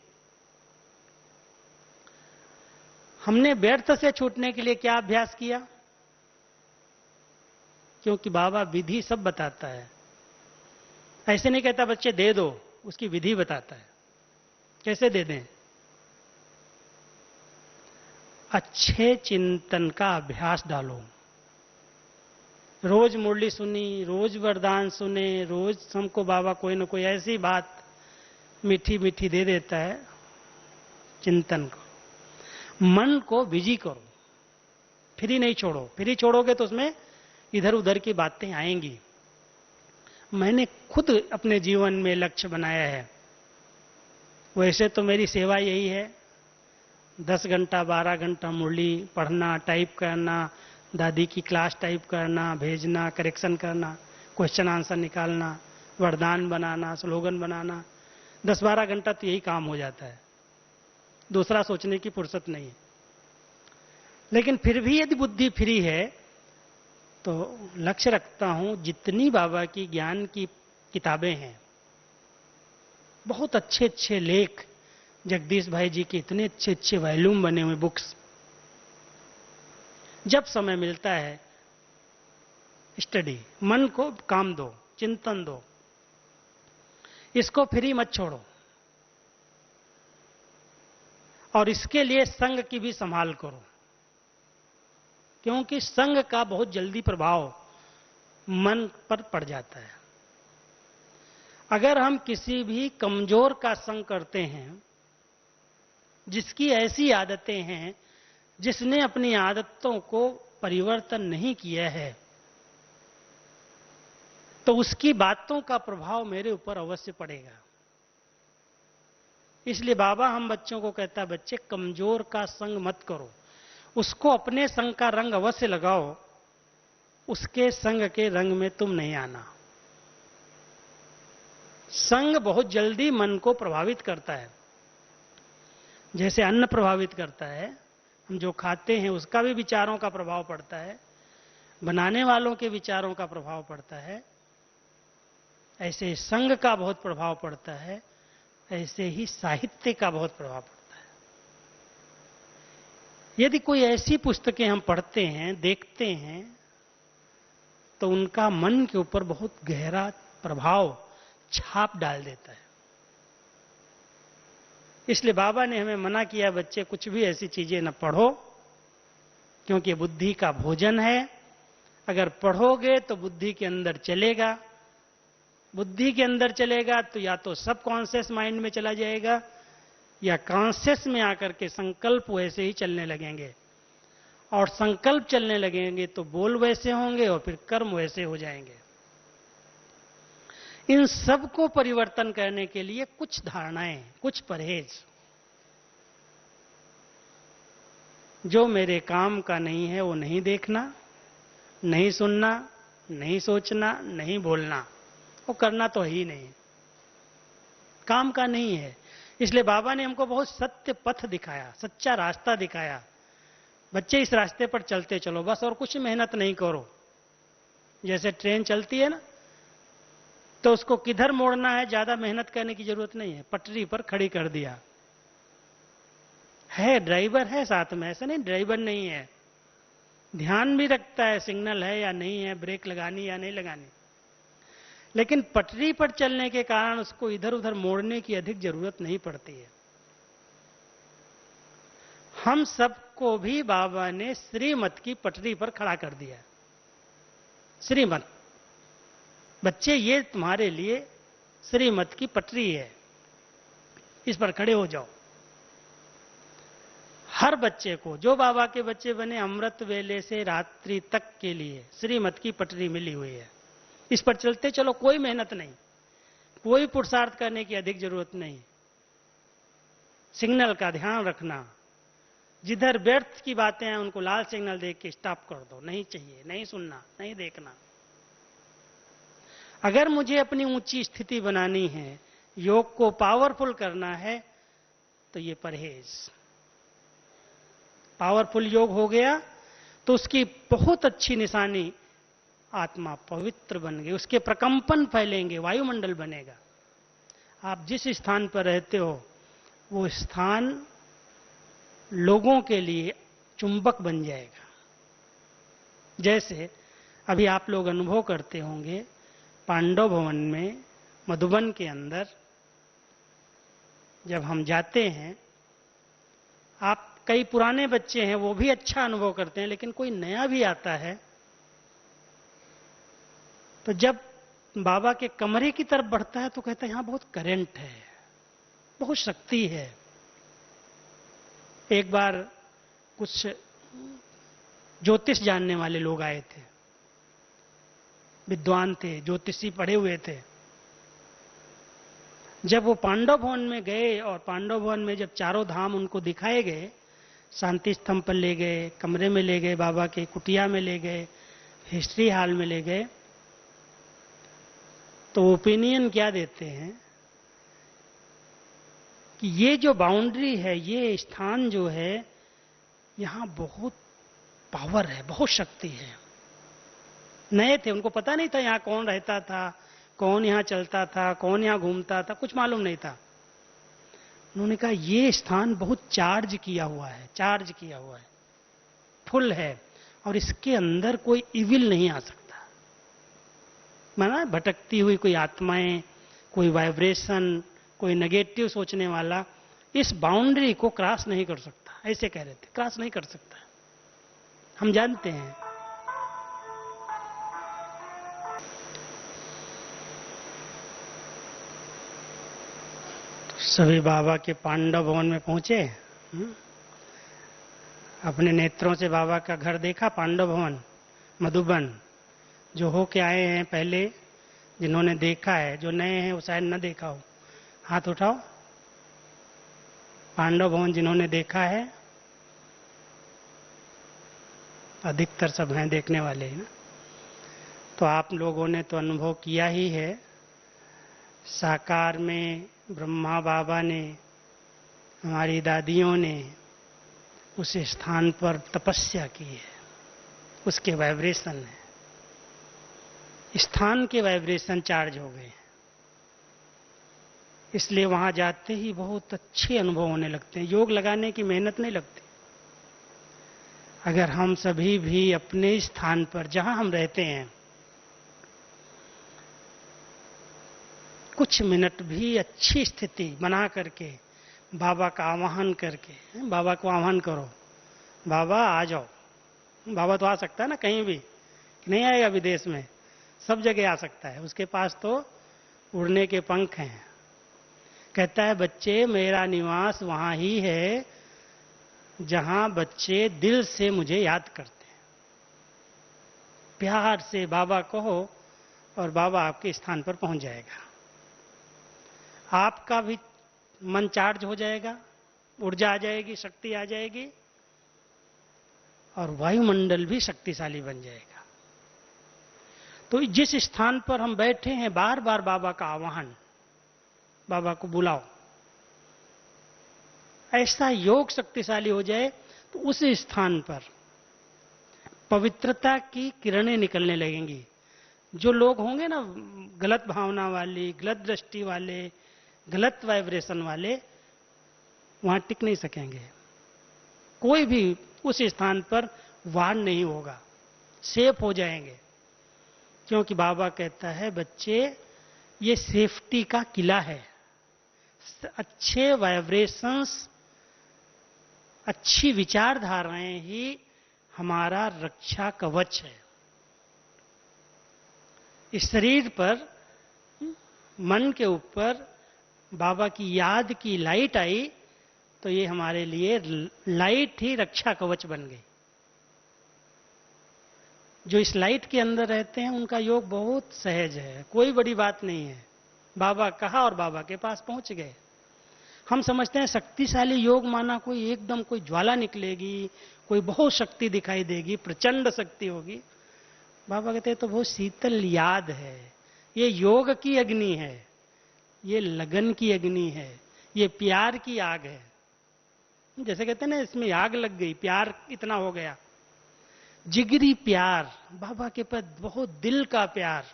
हमने व्यर्थ से छूटने के लिए क्या अभ्यास किया? क्योंकि बाबा विधि सब बताता है, ऐसे नहीं कहता बच्चे दे दो, उसकी विधि बताता है कैसे दे दें। अच्छे चिंतन का अभ्यास डालो, रोज मुरली सुनी, रोज वरदान सुने, रोज हमको बाबा कोई ना कोई ऐसी बात मीठी मीठी दे देता है। चिंतन करो, मन को बिजी करो, फ्री नहीं छोड़ो। फ्री छोड़ोगे तो उसमें इधर उधर की बातें आएंगी। मैंने खुद अपने जीवन में लक्ष्य बनाया है। वैसे तो मेरी सेवा यही है, 10 घंटा 12 घंटा मुरली पढ़ना, टाइप करना, दादी की क्लास टाइप करना, भेजना, करेक्शन करना, क्वेश्चन आंसर निकालना, वरदान बनाना, स्लोगन बनाना, 10-12 घंटा तो यही काम हो जाता है। दूसरा सोचने की फुर्सत नहीं है। लेकिन फिर भी यदि बुद्धि फ्री है तो लक्ष्य रखता हूं, जितनी बाबा की ज्ञान की किताबें हैं, बहुत अच्छे अच्छे लेख, जगदीश भाई जी के इतने अच्छे अच्छे वॉल्यूम बने हुए बुक्स, जब समय मिलता है स्टडी, मन को काम दो, चिंतन दो, इसको फ्री मत छोड़ो। और इसके लिए संग की भी संभाल करो, क्योंकि संग का बहुत जल्दी प्रभाव मन पर पड़ जाता है। अगर हम किसी भी कमजोर का संग करते हैं, जिसकी ऐसी आदतें हैं, जिसने अपनी आदतों को परिवर्तन नहीं किया है, तो उसकी बातों का प्रभाव मेरे ऊपर अवश्य पड़ेगा। इसलिए बाबा हम बच्चों को कहता है, बच्चे कमजोर का संग मत करो, उसको अपने संग का रंग अवश्य लगाओ, उसके संग के रंग में तुम नहीं आना। संग बहुत जल्दी मन को प्रभावित करता है। जैसे अन्न प्रभावित करता है, हम जो खाते हैं उसका भी विचारों का प्रभाव पड़ता है, बनाने वालों के विचारों का प्रभाव पड़ता है, ऐसे संग का बहुत प्रभाव पड़ता है, ऐसे ही साहित्य का बहुत प्रभाव पड़ता है। यदि कोई ऐसी पुस्तकें हम पढ़ते हैं, देखते हैं, तो उनका मन के ऊपर बहुत गहरा प्रभाव, छाप डाल देता है। इसलिए बाबा ने हमें मना किया, बच्चे कुछ भी ऐसी चीजें न पढ़ो, क्योंकि बुद्धि का भोजन है। अगर पढ़ोगे तो बुद्धि के अंदर चलेगा, बुद्धि के अंदर चलेगा तो या तो सब कॉन्शियस माइंड में चला जाएगा, या कॉन्शियस में आकर के संकल्प वैसे ही चलने लगेंगे, और संकल्प चलने लगेंगे तो बोल वैसे होंगे और फिर कर्म वैसे हो जाएंगे। इन सब को परिवर्तन करने के लिए कुछ धारणाएं, कुछ परहेज, जो मेरे काम का नहीं है वो नहीं देखना, नहीं सुनना, नहीं सोचना, नहीं बोलना, वो करना तो ही नहीं, काम का नहीं है। इसलिए बाबा ने हमको बहुत सत्य पथ दिखाया, सच्चा रास्ता दिखाया। बच्चे इस रास्ते पर चलते चलो बस, और कुछ मेहनत नहीं करो। जैसे ट्रेन चलती है ना, तो उसको किधर मोड़ना है, ज्यादा मेहनत करने की जरूरत नहीं है, पटरी पर खड़ी कर दिया है, ड्राइवर है साथ में, ऐसा नहीं ड्राइवर नहीं है, ध्यान भी रखता है सिग्नल है या नहीं है, ब्रेक लगानी या नहीं लगानी, लेकिन पटरी पर चलने के कारण उसको इधर उधर मोड़ने की अधिक जरूरत नहीं पड़ती है। हम सबको भी बाबा ने श्रीमत की पटरी पर खड़ा कर दिया। श्रीमत, बच्चे ये तुम्हारे लिए श्रीमत की पटरी है, इस पर खड़े हो जाओ। हर बच्चे को, जो बाबा के बच्चे बने, अमृत वेले से रात्रि तक के लिए श्रीमत की पटरी मिली हुई है, इस पर चलते चलो, कोई मेहनत नहीं, कोई पुरुषार्थ करने की अधिक जरूरत नहीं। सिग्नल का ध्यान रखना, जिधर व्यर्थ की बातें हैं उनको लाल सिग्नल देख के स्टॉप कर दो, नहीं चाहिए, नहीं सुनना, नहीं देखना। अगर मुझे अपनी ऊंची स्थिति बनानी है, योग को पावरफुल करना है, तो ये परहेज, पावरफुल योग हो गया तो उसकी बहुत अच्छी निशानी, आत्मा पवित्र बन गई, उसके प्रकंपन फैलेंगे, वायुमंडल बनेगा। आप जिस स्थान पर रहते हो वो स्थान लोगों के लिए चुंबक बन जाएगा। जैसे अभी आप लोग अनुभव करते होंगे, पांडव भवन में मधुबन के अंदर जब हम जाते हैं, आप कई पुराने बच्चे हैं वो भी अच्छा अनुभव करते हैं, लेकिन कोई नया भी आता है तो जब बाबा के कमरे की तरफ बढ़ता है तो कहता है यहां बहुत करंट है, बहुत शक्ति है। एक बार कुछ ज्योतिष जानने वाले लोग आए थे, विद्वान थे, ज्योतिषी पढ़े हुए थे। जब वो पांडव भवन में गए और पांडव भवन में जब चारों धाम उनको दिखाए गए, शांति स्तंभ पर ले गए, कमरे में ले गए, बाबा के कुटिया में ले गए, हिस्ट्री हॉल में ले गए, तो ओपिनियन क्या देते हैं कि ये जो बाउंड्री है, ये स्थान जो है, यहां बहुत पावर है, बहुत शक्ति है। नए थे, उनको पता नहीं था यहां कौन रहता था, कौन यहां चलता था, कौन यहां घूमता था, कुछ मालूम नहीं था। उन्होंने कहा ये स्थान बहुत चार्ज किया हुआ है, चार्ज किया हुआ है, फुल है, और इसके अंदर कोई इविल नहीं आ सकता। माना भटकती हुई कोई आत्माएं, कोई वाइब्रेशन, कोई नेगेटिव सोचने वाला इस बाउंड्री को क्रॉस नहीं कर सकता, ऐसे कह रहे थे, क्रॉस नहीं कर सकता। हम जानते हैं। सभी बाबा के पांडव भवन में पहुंचे, अपने नेत्रों से बाबा का घर देखा, पांडव भवन मधुबन। जो हो के आए हैं पहले, जिन्होंने देखा है, जो नए हैं वो शायद न देखा हो, हाथ उठाओ। पांडव भवन जिन्होंने देखा है, अधिकतर सब हैं देखने वाले हैं ना, तो आप लोगों ने तो अनुभव किया ही है। साकार में ब्रह्मा बाबा ने, हमारी दादियों ने उस स्थान पर तपस्या की है, उसके वाइब्रेशन है, स्थान के वाइब्रेशन चार्ज हो गए, इसलिए वहां जाते ही बहुत अच्छे अनुभव होने लगते हैं। योग लगाने की मेहनत नहीं लगती। अगर हम सभी भी अपने स्थान पर जहां हम रहते हैं कुछ मिनट भी अच्छी स्थिति बना करके बाबा का आवाहन करके, बाबा को आह्वान करो, बाबा आ जाओ। बाबा तो आ सकता है ना कहीं भी, नहीं आएगा विदेश में, सब जगह आ सकता है, उसके पास तो उड़ने के पंख हैं। कहता है बच्चे मेरा निवास वहां ही है जहां बच्चे दिल से मुझे याद करते हैं। प्यार से बाबा कहो और बाबा आपके स्थान पर पहुंच जाएगा। आपका भी मन चार्ज हो जाएगा, ऊर्जा आ जाएगी, शक्ति आ जाएगी, और वायुमंडल भी शक्तिशाली बन जाएगा। तो जिस स्थान पर हम बैठे हैं, बार बार बाबा का आह्वान, बाबा को बुलाओ। ऐसा योग शक्तिशाली हो जाए तो उस स्थान पर पवित्रता की किरणें निकलने लगेंगी। जो लोग होंगे ना गलत भावना वाले, गलत दृष्टि वाले, गलत वाइब्रेशन वाले, वहां टिक नहीं सकेंगे। कोई भी उस स्थान पर वार नहीं होगा, सेफ हो जाएंगे। क्योंकि बाबा कहता है बच्चे ये सेफ्टी का किला है। अच्छे वाइब्रेशंस, अच्छी विचारधाराएं ही हमारा रक्षा कवच है। इस शरीर पर, मन के ऊपर बाबा की याद की लाइट आई तो ये हमारे लिए लाइट ही रक्षा कवच बन गई। जो इस लाइट के अंदर रहते हैं उनका योग बहुत सहज है, कोई बड़ी बात नहीं है। बाबा कहा और बाबा के पास पहुंच गए। हम समझते हैं शक्तिशाली योग माना कोई एकदम कोई ज्वाला निकलेगी, कोई बहुत शक्ति दिखाई देगी, प्रचंड शक्ति होगी। बाबा कहते हैं तो बहुत शीतल याद है, ये योग की अग्नि है, ये लगन की अग्नि है, ये प्यार की आग है। जैसे कहते हैं ना इसमें आग लग गई, प्यार इतना हो गया, जिगरी प्यार, बाबा के प्रति बहुत दिल का प्यार।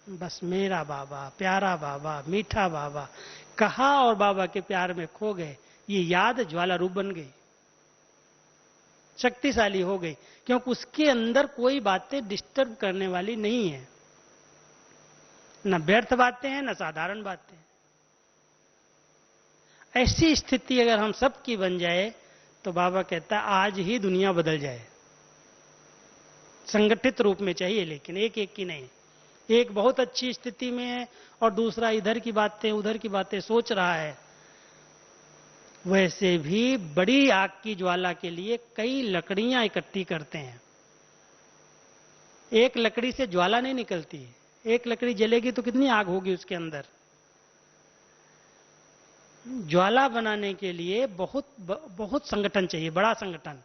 बस मेरा बाबा, प्यारा बाबा, मीठा बाबा, कहा और बाबा के प्यार में खो गए। ये याद ज्वाला रूप बन गई, शक्तिशाली हो गई, क्योंकि उसके अंदर कोई बातें डिस्टर्ब करने वाली नहीं है, न व्यर्थ बातें हैं न साधारण बातें। ऐसी स्थिति अगर हम सबकी बन जाए तो बाबा कहता है आज ही दुनिया बदल जाए। संगठित रूप में चाहिए, लेकिन एक एक की नहीं, एक बहुत अच्छी स्थिति में है और दूसरा इधर की बातें उधर की बातें सोच रहा है। वैसे भी बड़ी आग की ज्वाला के लिए कई लकड़ियां इकट्ठी करते हैं। एक लकड़ी से ज्वाला नहीं निकलती है। एक लकड़ी जलेगी तो कितनी आग होगी उसके अंदर। ज्वाला बनाने के लिए बहुत संगठन चाहिए, बड़ा संगठन।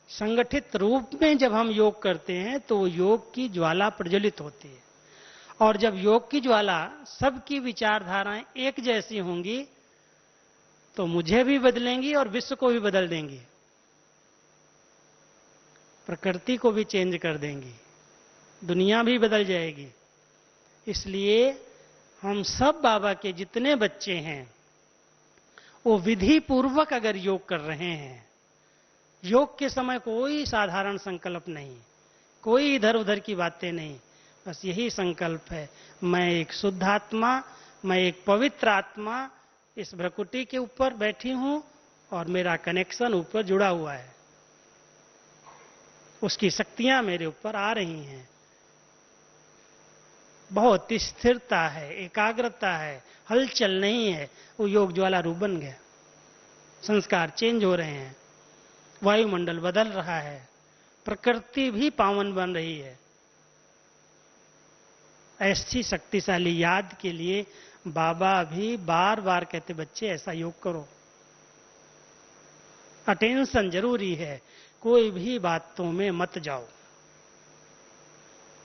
संगठित रूप में जब हम योग करते हैं तो योग की ज्वाला प्रज्वलित होती है। और जब योग की ज्वाला सबकी विचारधाराएं एक जैसी होंगी तो मुझे भी बदलेंगी और विश्व को भी बदल देंगी, प्रकृति को भी चेंज कर देंगी, दुनिया भी बदल जाएगी। इसलिए हम सब बाबा के जितने बच्चे हैं वो विधि पूर्वक अगर योग कर रहे हैं, योग के समय कोई साधारण संकल्प नहीं, कोई इधर उधर की बातें नहीं, बस यही संकल्प है, मैं एक शुद्ध आत्मा, मैं एक पवित्र आत्मा इस भ्रकुटी के ऊपर बैठी हूं और मेरा कनेक्शन ऊपर जुड़ा हुआ है, उसकी शक्तियां मेरे ऊपर आ रही हैं। बहुत स्थिरता है, एकाग्रता है, हलचल नहीं है। वो योग ज्वाला रूप बन गया। संस्कार चेंज हो रहे हैं, वायुमंडल बदल रहा है, प्रकृति भी पावन बन रही है। ऐसी शक्तिशाली याद के लिए बाबा भी बार बार कहते, बच्चे ऐसा योग करो। अटेंशन जरूरी है, कोई भी बातों में मत जाओ।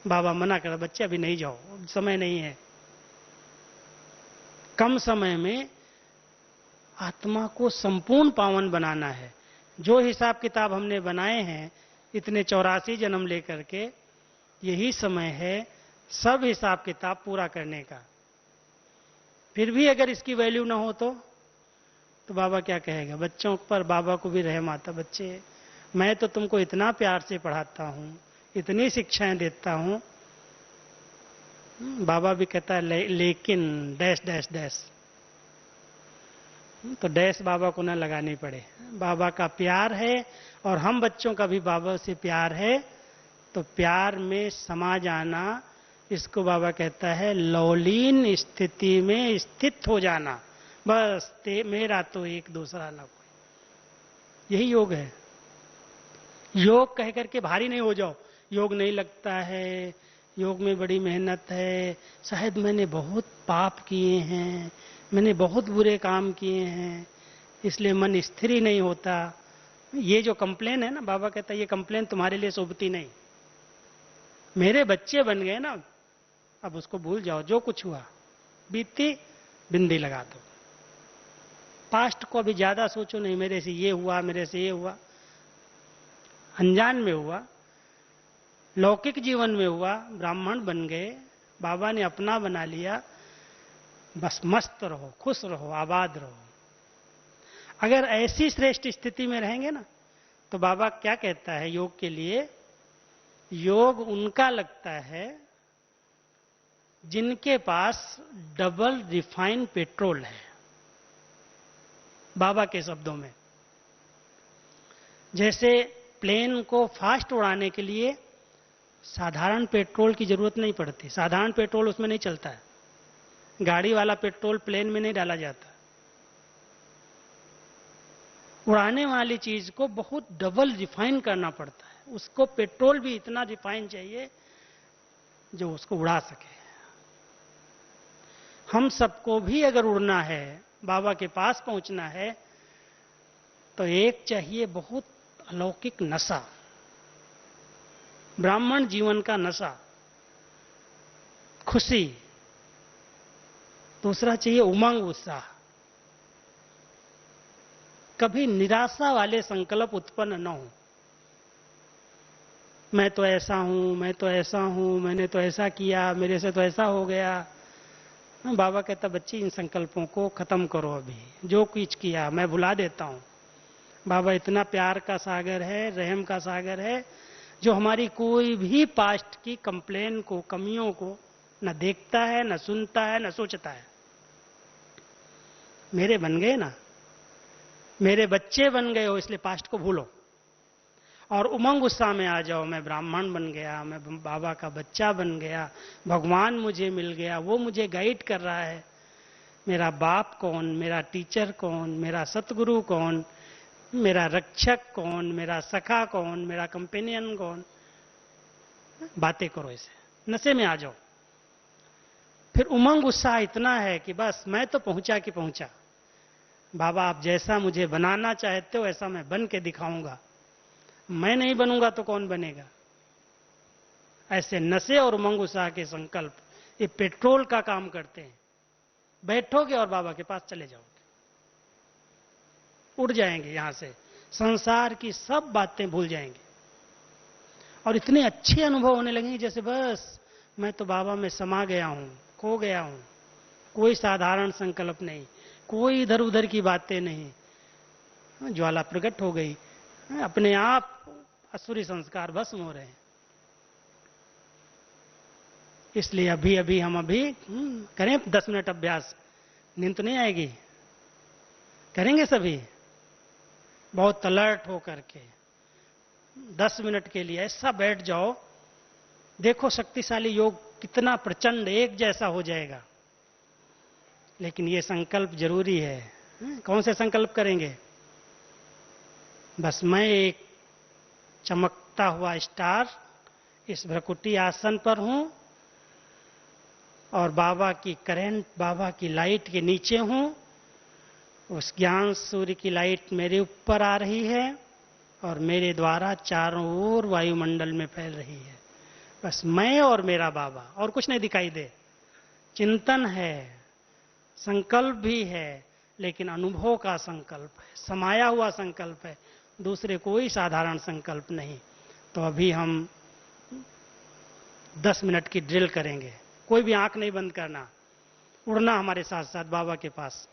बाबा मना कर, बच्चे अभी नहीं जाओ, समय नहीं है। कम समय में आत्मा को संपूर्ण पावन बनाना है। जो हिसाब किताब हमने बनाए हैं इतने 84 जन्म लेकर के, यही समय है सब हिसाब किताब पूरा करने का। फिर भी अगर इसकी वैल्यू ना हो तो बाबा क्या कहेगा? बच्चों पर बाबा को भी रहम आता, बच्चे मैं तो तुमको इतना प्यार से पढ़ाता हूं, इतनी शिक्षाएं देता हूं। बाबा भी कहता है लेकिन डैश डैश डैश, तो डैश बाबा को ना लगानी पड़े। बाबा का प्यार है और हम बच्चों का भी बाबा से प्यार है, तो प्यार में समा जाना, इसको बाबा कहता है लौलीन स्थिति में स्थित हो जाना। बस मेरा तो एक दूसरा ना कोई, यही योग है। योग कह करके भारी नहीं हो जाओ, योग नहीं लगता है, योग में बड़ी मेहनत है, शायद मैंने बहुत पाप किए हैं, मैंने बहुत बुरे काम किए हैं, इसलिए मन स्थिर ही नहीं होता। ये जो कंप्लेन है ना, बाबा कहता है ये कंप्लेन तुम्हारे लिए शोभती नहीं। मेरे बच्चे बन गए ना, अब उसको भूल जाओ, जो कुछ हुआ बीती बिंदी लगा दो। पास्ट को अभी ज्यादा सोचो नहीं, मेरे से ये हुआ, मेरे से ये हुआ। अनजान में हुआ, लौकिक जीवन में हुआ, ब्राह्मण बन गए, बाबा ने अपना बना लिया, बस मस्त रहो, खुश रहो, आबाद रहो। अगर ऐसी श्रेष्ठ स्थिति में रहेंगे ना, तो बाबा क्या कहता है योग के लिए? योग उनका लगता है जिनके पास डबल रिफाइंड पेट्रोल है। बाबा के शब्दों में, जैसे प्लेन को फास्ट उड़ाने के लिए साधारण पेट्रोल की जरूरत नहीं पड़ती, साधारण पेट्रोल उसमें नहीं चलता है, गाड़ी वाला पेट्रोल प्लेन में नहीं डाला जाता। उड़ाने वाली चीज को बहुत डबल रिफाइन करना पड़ता है, उसको पेट्रोल भी इतना रिफाइन चाहिए जो उसको उड़ा सके। हम सबको भी अगर उड़ना है, बाबा के पास पहुंचना है, तो एक चाहिए बहुत अलौकिक नशा, ब्राह्मण जीवन का नशा, खुशी। दूसरा चाहिए उमंग, उत्साह। कभी निराशा वाले संकल्प उत्पन्न न हो। मैं तो ऐसा हूं, मैं तो ऐसा हूं, मैंने तो ऐसा किया, मेरे से तो ऐसा हो गया। बाबा कहता, बच्ची इन संकल्पों को खत्म करो, अभी जो कुछ किया मैं भुला देता हूं। बाबा इतना प्यार का सागर है, रहम का सागर है, जो हमारी कोई भी पास्ट की कंप्लेन को, कमियों को न देखता है, न सुनता है, न सोचता है। मेरे बन गए ना, मेरे बच्चे बन गए हो, इसलिए पास्ट को भूलो और उमंग उत्साह में आ जाओ, मैं ब्राह्मण बन गया, मैं बाबा का बच्चा बन गया, भगवान मुझे मिल गया, वो मुझे गाइड कर रहा है। मेरा बाप कौन, मेरा टीचर कौन, मेरा सतगुरु कौन, मेरा रक्षक कौन, मेरा सखा कौन, मेरा कंपेनियन कौन। बातें करो इसे, नशे में आ जाओ। फिर उमंग उत्साह इतना है कि बस मैं तो पहुंचा कि पहुंचा, बाबा आप जैसा मुझे बनाना चाहते हो ऐसा मैं बन के दिखाऊंगा, मैं नहीं बनूंगा तो कौन बनेगा। ऐसे नशे और उमंग उत्साह के संकल्प ये पेट्रोल का काम करते हैं। बैठोगे और बाबा के पास चले जाओगे, उड़ जाएंगे यहां से, संसार की सब बातें भूल जाएंगे और इतने अच्छे अनुभव होने लगेंगे जैसे बस मैं तो बाबा में समा गया हूं, खो गया हूं। कोई साधारण संकल्प नहीं, कोई इधर उधर की बातें नहीं। ज्वाला प्रकट हो गई, अपने आप असुरी संस्कार भस्म हो रहे हैं। इसलिए अभी अभी हम करें 10 मिनट अभ्यास। नींद तो नहीं आएगी? करेंगे सभी बहुत अलर्ट होकर के 10 मिनट के लिए ऐसा बैठ जाओ, देखो शक्तिशाली योग कितना प्रचंड एक जैसा हो जाएगा। लेकिन ये संकल्प जरूरी है। कौन से संकल्प करेंगे? बस मैं एक चमकता हुआ स्टार इस भ्रकुटी आसन पर हूं और बाबा की करंट, बाबा की लाइट के नीचे हूं। उस ज्ञान सूर्य की लाइट मेरे ऊपर आ रही है और मेरे द्वारा चारों ओर वायुमंडल में फैल रही है। बस मैं और मेरा बाबा, और कुछ नहीं दिखाई दे। चिंतन है, संकल्प भी है, लेकिन अनुभव का संकल्प है, समाया हुआ संकल्प है, दूसरे कोई साधारण संकल्प नहीं। तो अभी हम 10 मिनट की ड्रिल करेंगे। कोई भी आंख नहीं बंद करना, उड़ना हमारे साथ साथ बाबा के पास।